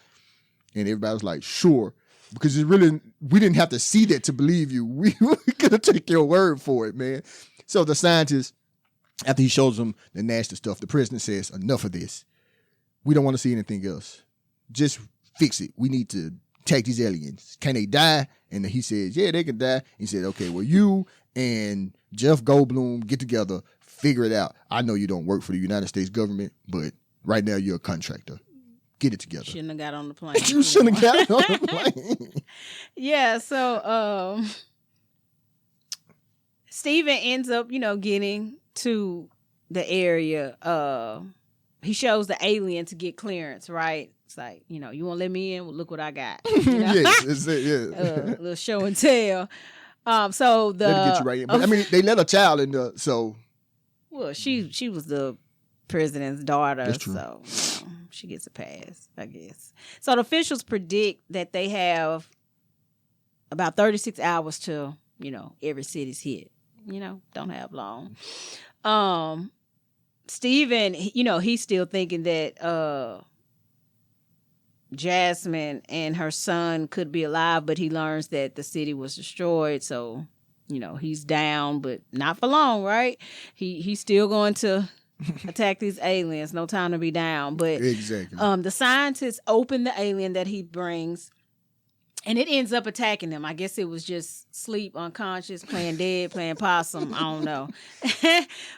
And everybody was like, sure. Because we didn't have to see that to believe you. We could have taken your word for it, man. So the scientist, after he shows them the nasty stuff, the president says, enough of this. We don't want to see anything else. Just fix it. We need to take these aliens. Can they die? And he says, yeah, they can die. He said, okay, well, you and Jeff Goldblum get together, figure it out. I know you don't work for the United States government, but right now you're a contractor. Get it together. Shouldn't have got on the plane. You shouldn't have got on the plane. Yeah, so Steven ends up, getting to the area. He shows the alien to get clearance, right? It's like, you want to let me in? Well, look what I got. Yes, it's it, yeah. A little show and tell. So let it get you right in. But, they let a child in there, so. Well, she was the president's daughter, That's true. So she gets a pass, I guess. So the officials predict that they have about 36 hours till, every city's hit. Don't have long. Stephen, he's still thinking that Jasmine and her son could be alive, but he learns that the city was destroyed. So, he's down, but not for long, right? He's still going to attack these aliens. No time to be down. But exactly. The scientists open the alien that he brings, and it ends up attacking them. I guess it was just sleep, unconscious, playing dead, playing possum. I don't know.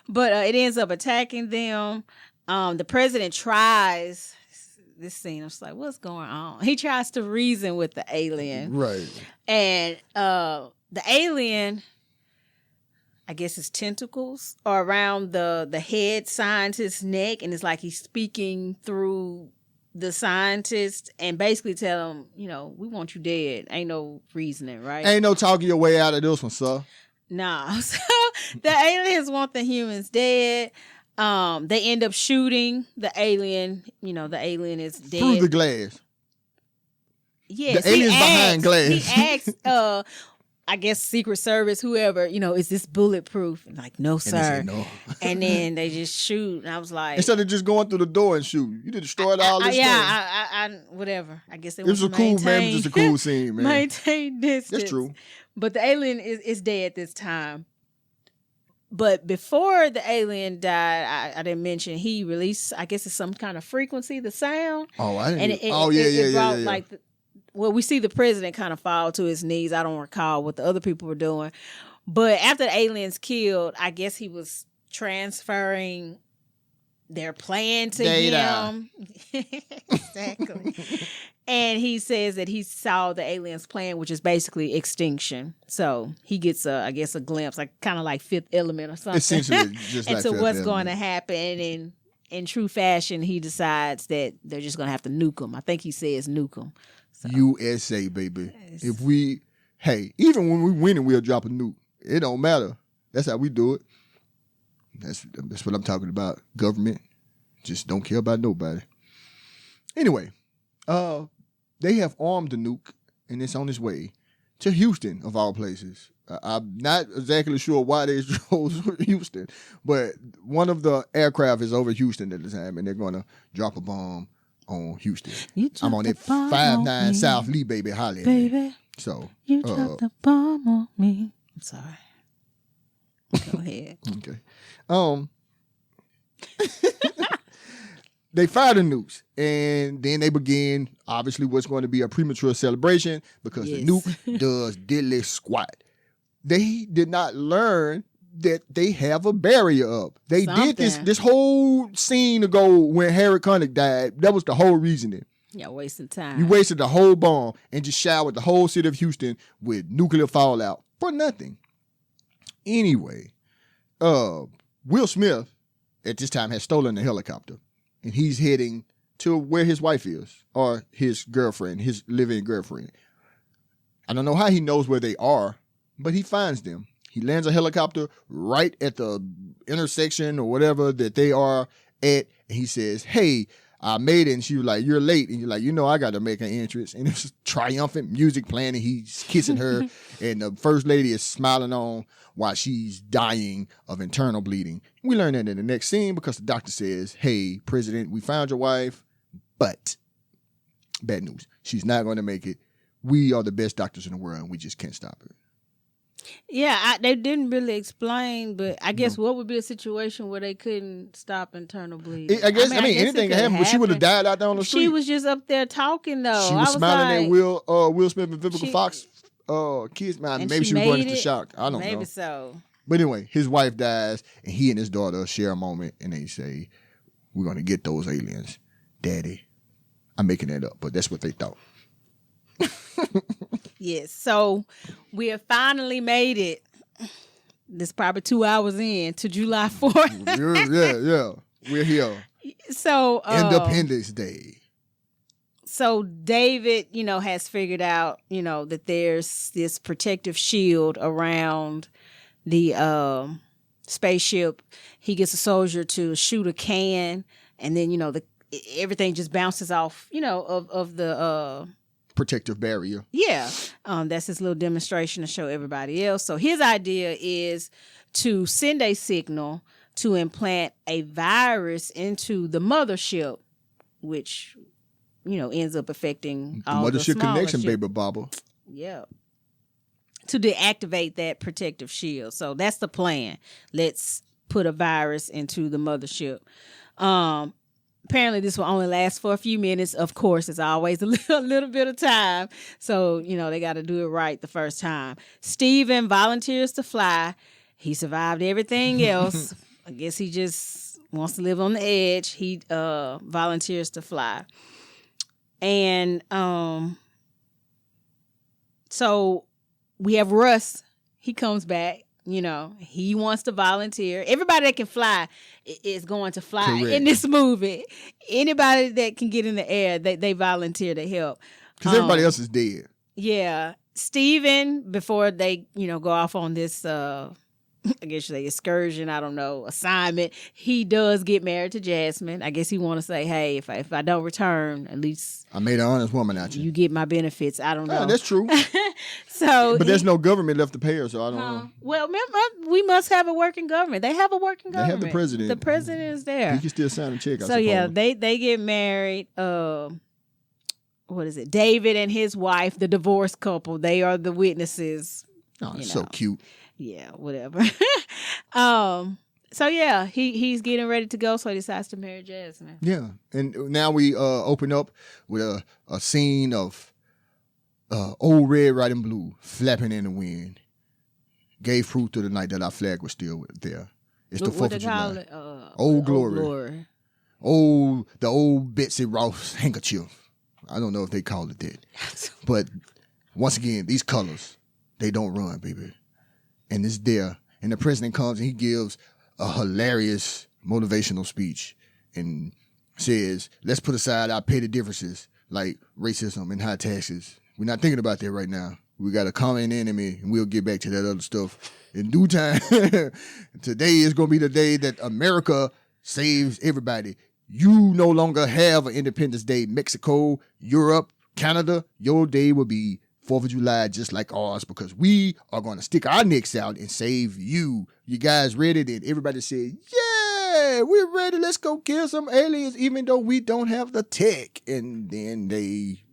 But it ends up attacking them. The president tries. This scene, I was like, what's going on? He tries to reason with the alien. Right. And the alien I guess his tentacles are around the head scientist's neck, and it's like he's speaking through the scientist and basically tell him, we want you dead. Ain't no reasoning, right? Ain't no talking your way out of this one, sir. Nah. So the aliens want the humans dead. They end up shooting the alien. The alien is dead. Through the glass. Yes. The alien's behind glass. He asks, I guess Secret Service, whoever, is this bulletproof? And like, no, sir. And they say no. And then they just shoot. And I was like, instead of just going through the door and shooting, you destroyed all this stuff. I whatever. I guess it was a cool, man. It was just a cool scene, man. Maintain distance. That's true. But the alien is dead this time. But before the alien died, I didn't mention he released, I guess it's some kind of frequency, the sound. Oh, I didn't. And it brought like. Well, we see the president kind of fall to his knees. I don't recall what the other people were doing. But after the aliens killed, I guess he was transferring their plan to him. Exactly. And he says that he saw the aliens' plan, which is basically extinction. So he gets, I guess, a glimpse, like kind of like Fifth Element or something. Essentially, just like into Fifth what's Element. going to happen. And in true fashion, he decides that they're just going to have to nuke them. I think he says nuke them. So. USA, baby. Yes. Even when we win, we'll drop a nuke. It don't matter. That's how we do it. That's what I'm talking about. Government just don't care about nobody. Anyway, they have armed the nuke, and it's on its way to Houston, of all places. I'm not exactly sure why they chose Houston, but one of the aircraft is over Houston at the time, and they're going to drop a bomb on Houston. I'm on it 59 South Lee, baby, holla, baby. So you dropped the bomb on me. I'm sorry. Go ahead. Okay. They fired the nukes, and then they begin obviously what's going to be a premature celebration because the nuke does diddly squat. They did not learn that they have a barrier up. They did this whole scene ago when Harry Connick died. That was the whole reasoning. Yeah, wasting time. You wasted the whole bomb and just showered the whole city of Houston with nuclear fallout for nothing. Anyway, Will Smith at this time has stolen the helicopter, and he's heading to where his wife is, or his girlfriend, his living girlfriend. I don't know how he knows where they are, but he finds them. He lands a helicopter right at the intersection or whatever that they are at, and he says, "Hey, I made it." And she was like, "You're late." And you're like, I got to make an entrance. And it's triumphant music playing, and he's kissing her, and the first lady is smiling on while she's dying of internal bleeding. We learn that in the next scene because the doctor says, "Hey, President, we found your wife, but bad news. She's not going to make it. We are the best doctors in the world, and we just can't stop her." Yeah, they didn't really explain, but I guess what would be a situation where they couldn't stop internal bleeding? I guess anything could happen, but she would have died out there on the street. She was just up there talking, though. She was smiling at Will Smith and Vivica Fox kids. Man, maybe she was running to shock. I don't know. Maybe so. But anyway, his wife dies, and he and his daughter share a moment, and they say, "We're going to get those aliens." Daddy. I'm making that up, but that's what they thought. Yes, so we have finally made it. This probably 2 hours in to July 4th. Yeah. We're here. So Independence Day. So David, has figured out, that there's this protective shield around the spaceship. He gets a soldier to shoot a can, and then everything just bounces off, of the protective barrier. Yeah. That's his little demonstration to show everybody else. So his idea is to send a signal to implant a virus into the mothership, which, ends up affecting all the mothership smaller connection, ship. baby Baba. Yeah. To deactivate that protective shield. So that's the plan. Let's put a virus into the mothership. Apparently, this will only last for a few minutes. Of course, it's always a little bit of time. So, they got to do it right the first time. Steven volunteers to fly. He survived everything else. I guess he just wants to live on the edge. He volunteers to fly. And so we have Russ. He comes back. You know, he wants to volunteer. Everybody that can fly is going to fly Correct. in this movie. Anybody that can get in the air, they volunteer to help. Because everybody else is dead. Yeah. Stephen, before they, go off on this, I guess you say excursion, I don't know, assignment, he does get married to Jasmine. I guess he want to say, hey, if I don't return, at least I made an honest woman out you get my benefits. I don't know. That's true. But there's no government left to pay her, so I don't know. Well, we must have a working government. They have a working government. They have the president. The president is there. He can still sign a check, I So, suppose. yeah, they get married. What is it? David and his wife, the divorced couple, they are the witnesses. Oh, so cute. Yeah, whatever. So yeah, he's getting ready to go, so he decides to marry Jasmine. Yeah, and now we open up with a scene of old red, white, and blue flapping in the wind. Gave proof to the night that our flag was still there. It's the 4th of July. Old Glory. The old Betsy Ross handkerchief. I don't know if they call it that. But once again, these colors, they don't run, baby. And it's there. And the president comes and he gives a hilarious motivational speech and says, let's put aside our petty differences like racism and high taxes. We're not thinking about that right now. We got a common enemy and we'll get back to that other stuff in due time. Today is going to be the day that America saves everybody. You no longer have an Independence Day. Mexico, Europe, Canada, your day will be 4th of July just like ours because we are going to stick our necks out and save you. You guys ready? Then everybody said, yeah, we're ready. Let's go kill some aliens even though we don't have the tech. And then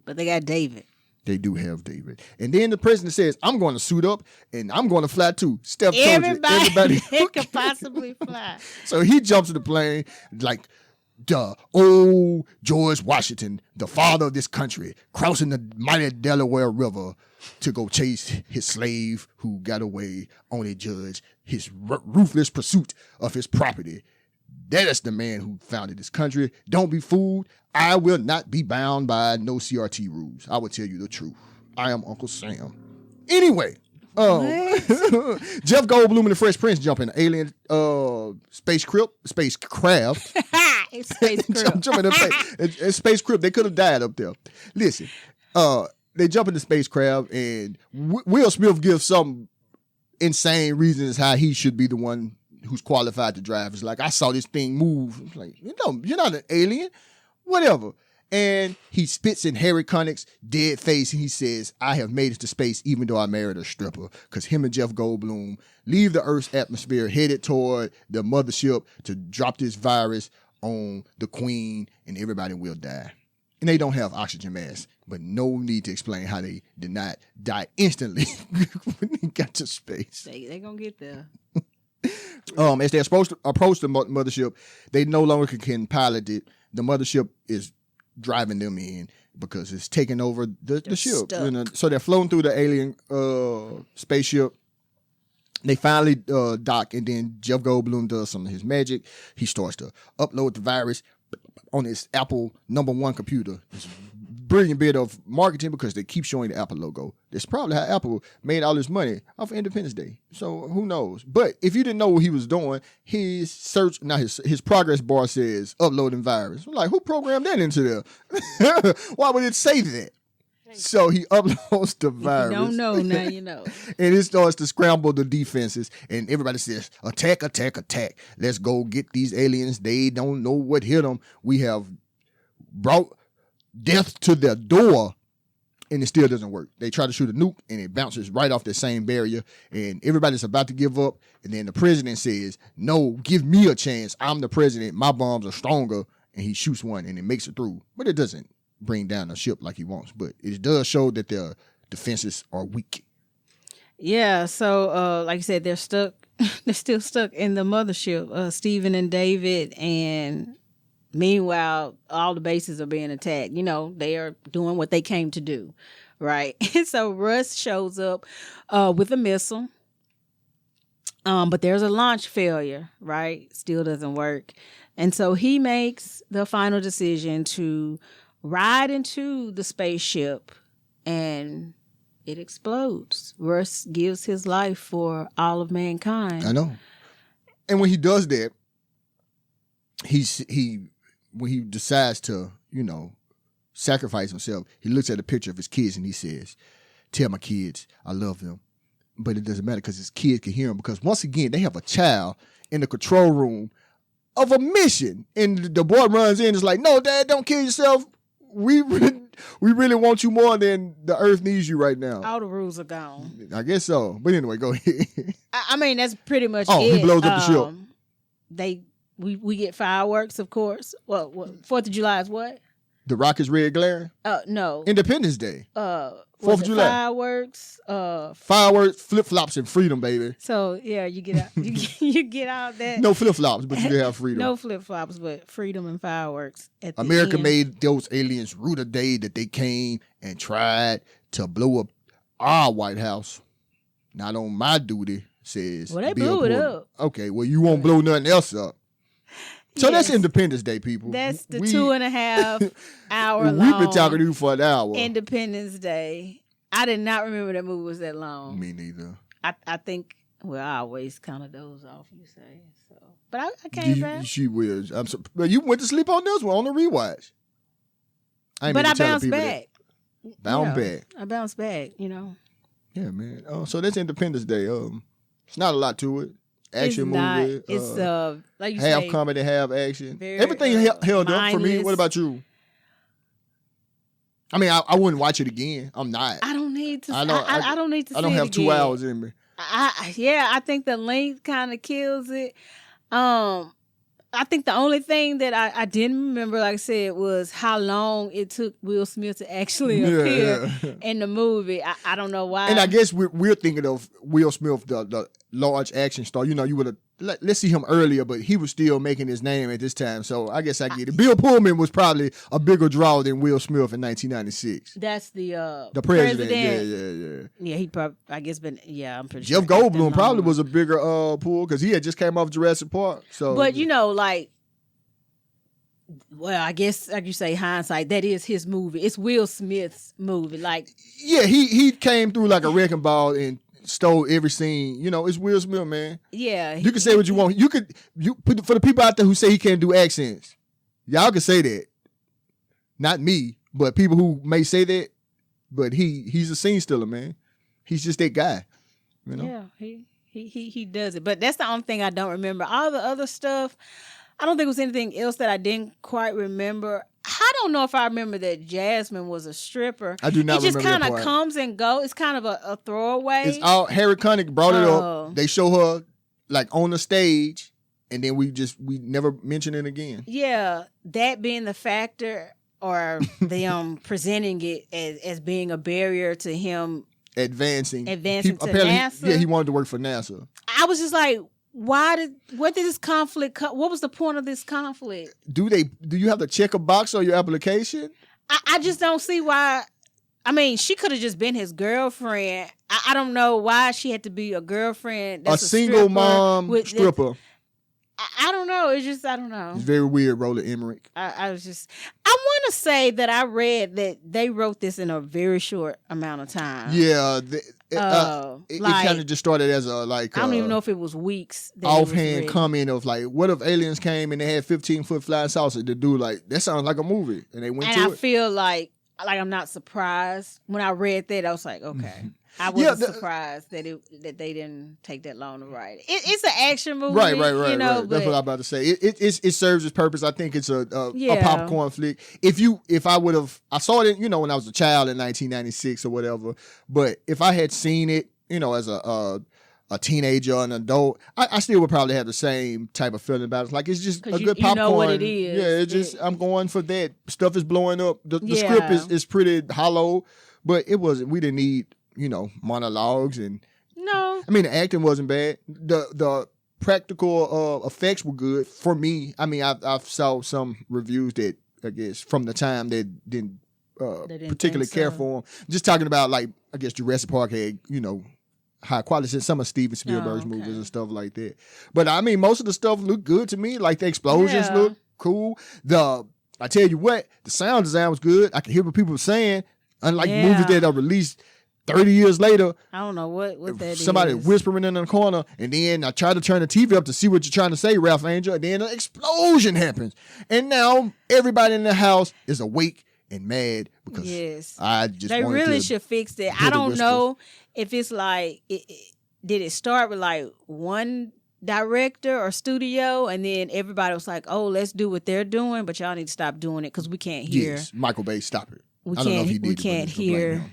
But they got David. They do have David. And then the president says, I'm going to suit up and I'm going to fly too. Steph told you. Everybody that could possibly fly. So he jumps in the plane like the old George Washington, the father of this country, crossing the mighty Delaware River to go chase his slave who got away on a judge, his ruthless pursuit of his property. That is the man who founded this country. Don't be fooled. I will not be bound by no CRT rules. I will tell you the truth. I am Uncle Sam. Anyway, Jeff Goldblum and the Fresh Prince jump in an alien spacecraft. Jump in a spacecraft. They could have died up there. Listen, they jump in the spacecraft and Will Smith gives some insane reasons how he should be the one who's qualified to drive. It's like, I saw this thing move. It's like, you're not an alien. Whatever. And he spits in Harry Connick's dead face and he says, I have made it to space even though I married a stripper. Because him and Jeff Goldblum leave the Earth's atmosphere headed toward the mothership to drop this virus on the Queen and everybody will die. And they don't have oxygen masks, but no need to explain how they did not die instantly when they got to space. They gonna get there. As they're supposed to approach the mothership, they no longer can pilot it. The mothership is driving them in because it's taking over the ship. So they're floating through the alien spaceship. They finally dock, and then Jeff Goldblum does some of his magic. He starts to upload the virus on his Apple #1 computer. It's a brilliant bit of marketing because they keep showing the Apple logo. That's probably how Apple made all this money off Independence Day. So who knows? But if you didn't know what he was doing, his progress bar says uploading virus. I'm like, who programmed that into there? Why would it say that? So he uploads the virus. If you don't know, now you know. And it starts to scramble the defenses. And everybody says, attack, attack, attack. Let's go get these aliens. They don't know what hit them. We have brought death to their door. And it still doesn't work. They try to shoot a nuke, and it bounces right off the same barrier. And everybody's about to give up. And then the president says, no, give me a chance. I'm the president. My bombs are stronger. And he shoots one, and it makes it through. But it doesn't bring down a ship like he wants. But it does show that their defenses are weak. Yeah, so like you said, they're stuck. They're still stuck in the mothership. Stephen and David, and meanwhile, all the bases are being attacked. They are doing what they came to do, right? So Russ shows up with a missile, but there's a launch failure, right? Still doesn't work. And so he makes the final decision to ride into the spaceship and it explodes. Russ gives his life for all of mankind. I know. And when he does that, when he decides to, sacrifice himself, he looks at a picture of his kids and he says, "Tell my kids I love them." But it doesn't matter because his kids can hear him, because once again, they have a child in the control room of a mission. And the boy runs in and is like, "No, Dad, don't kill yourself. We really want you more than the earth needs you right now." All the rules are gone. I guess so. But anyway, go ahead. I mean, that's pretty much it. Oh, he blows up the ship. We get fireworks, of course. Well, 4th of July is what? The rocket's red glare? No. Independence Day. 4th of July. Fireworks. Fireworks, flip-flops, and freedom, baby. So, yeah, you get out, you get out that. No flip-flops, but you can have freedom. No flip-flops, but freedom and fireworks at the America end. made those aliens rue the day that they came and tried to blow up our White House. Not on my duty, says Well, they Bill blew it Pullman. up. Okay, well, you won't blow nothing else up. So Yes. that's Independence Day, people. That's the 2.5 hour long. We've been talking to you for an hour. Independence Day. I did not remember that movie was that long. Me neither. I think, well, I always kind of doze off, you say. So, but I came back. She will. But you went to sleep on this one on the rewatch. But I bounced back. Back. I bounced back, Yeah, man. So that's Independence Day. It's not a lot to it. Action movie. It's like you half say, comedy, half action. very, Everything held up for me. mindless. What about you? I mean, I wouldn't watch it again. I'm not. I don't need to. I I don't need to. I don't see have it 2 again. hours in me. I think the length kind of kills it. I think the only thing that I didn't remember, like I said, was how long it took Will Smith to actually appear in the movie. I don't know why. And I guess we're thinking of Will Smith, the large action star. You would have, let's see him earlier, but he was still making his name at this time. So I guess I get it. Bill Pullman was probably a bigger draw than Will Smith in 1996. That's the president. Yeah. Yeah, he probably, I guess, I'm pretty Jeff sure. Goldblum probably was a bigger pull because he had just came off Jurassic Park. So, but well, I guess, like you say, hindsight, that is his movie. It's Will Smith's movie. Yeah, he came through like a wrecking ball and stole every scene. It's Will Smith, man. Yeah. You can say what you want. For the people out there who say he can't do accents, y'all can say that. Not me, but people who may say that. But he's a scene stealer, man. He's just that guy. Yeah, he does it. But that's the only thing I don't remember. All the other stuff, I don't think it was anything else that I didn't quite remember. I don't know if I remember that Jasmine was a stripper. I do not remember that part. It just kind of comes and goes. It's kind of a throwaway. It's all Harry Connick brought it up. They show her on the stage, and then we never mention it again. Yeah, that being the factor, or them presenting it as being a barrier to him advancing to NASA. He wanted to work for NASA. I was just like, what did this conflict what was the point of this conflict? Do you have to check a box on your application? I just don't see why. I mean, she could have just been his girlfriend. I don't know why she had to be a girlfriend. That's a single mom stripper. I don't know. It's just, I don't know. It's very weird, Roland Emmerich. I want to say that I read that they wrote this in a very short amount of time. Yeah. It kind of just started as I don't even know if it was weeks. Offhand comment of what if aliens came and they had 15-foot flying saucer to do that sounds like a movie. And they went to it. And I feel like I'm not surprised. When I read that, I was like, okay. I wasn't surprised that they didn't take that long to write it. It's an action movie, right. That's what I'm about to say. It serves its purpose. I think it's a popcorn flick. I saw it, when I was a child in 1996 or whatever. But if I had seen it, as a teenager or an adult, I still would probably have the same type of feeling about it. It's just a good popcorn. You know what it is. Yeah, I'm going for that. Stuff is blowing up. The script is pretty hollow, but it wasn't. We didn't need monologues and no. I mean, the acting wasn't bad. The practical effects were good for me. I mean, I've saw some reviews that I guess from the time that didn't particularly care for them. Just talking about I guess Jurassic Park had high quality. Some of Steven Spielberg's movies and stuff like that. But I mean, most of the stuff looked good to me. The explosions look cool. I tell you what, the sound design was good. I could hear what people were saying. Unlike movies that are released 30 years later, I don't know what that somebody is. whispering in the corner, and then I try to turn the TV up to see what you're trying to say, Ralph Angel, and then an explosion happens. And now everybody in the house is awake and mad because they really should fix it. I don't know if it's like, did it start with like one director or studio, and then everybody was like, oh, let's do what they're doing, but y'all need to stop doing it because we can't hear. Yes, Michael Bay, stop it. We can't hear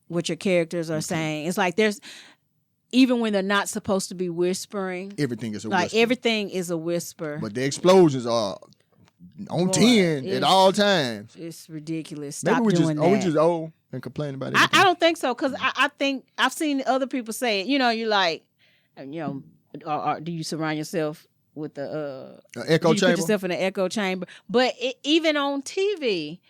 what your characters are saying. It's like there's, even when they're not supposed to be whispering, everything is a like whisper. Everything is a whisper. But the explosions are on 10 at all times. It's ridiculous. Stop Maybe doing that. we just old and complaining about it. I don't think so, because I think I've seen other people say it. You know, you're like, you know, do you surround yourself with the echo chamber? Put yourself in an echo chamber. But even on TV,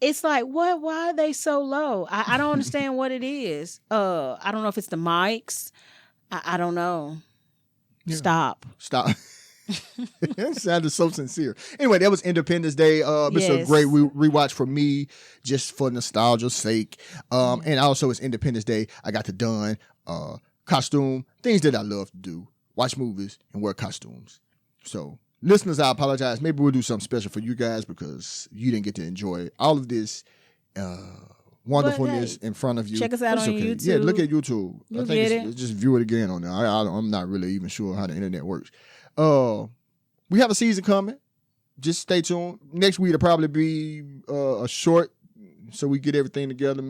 it's like, what? Why are they so low? I don't understand what it is. I don't know if it's the mics. I don't know. Yeah. Stop. That sounded so sincere. Anyway, that was Independence Day. It's a great rewatch for me, just for nostalgia's sake. And also it's Independence Day. I got to don costume, things that I love to do. Watch movies and wear costumes. So, listeners, I apologize. Maybe we'll do something special for you guys because you didn't get to enjoy all of this wonderfulness in front of you. Check us out on YouTube. Yeah, look at YouTube. I think just view it again on there. I'm not really even sure how the internet works. We have a season coming. Just stay tuned. Next week will probably be a short, so we get everything together.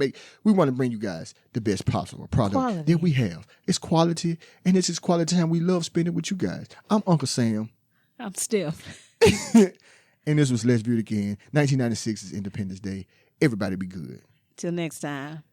We want to bring you guys the best possible product that we have. It's quality, and it's quality time we love spending with you guys. I'm Uncle Sam. I'm Steph. And this was Let's View It Again. 1996 is Independence Day. Everybody be good. Till next time.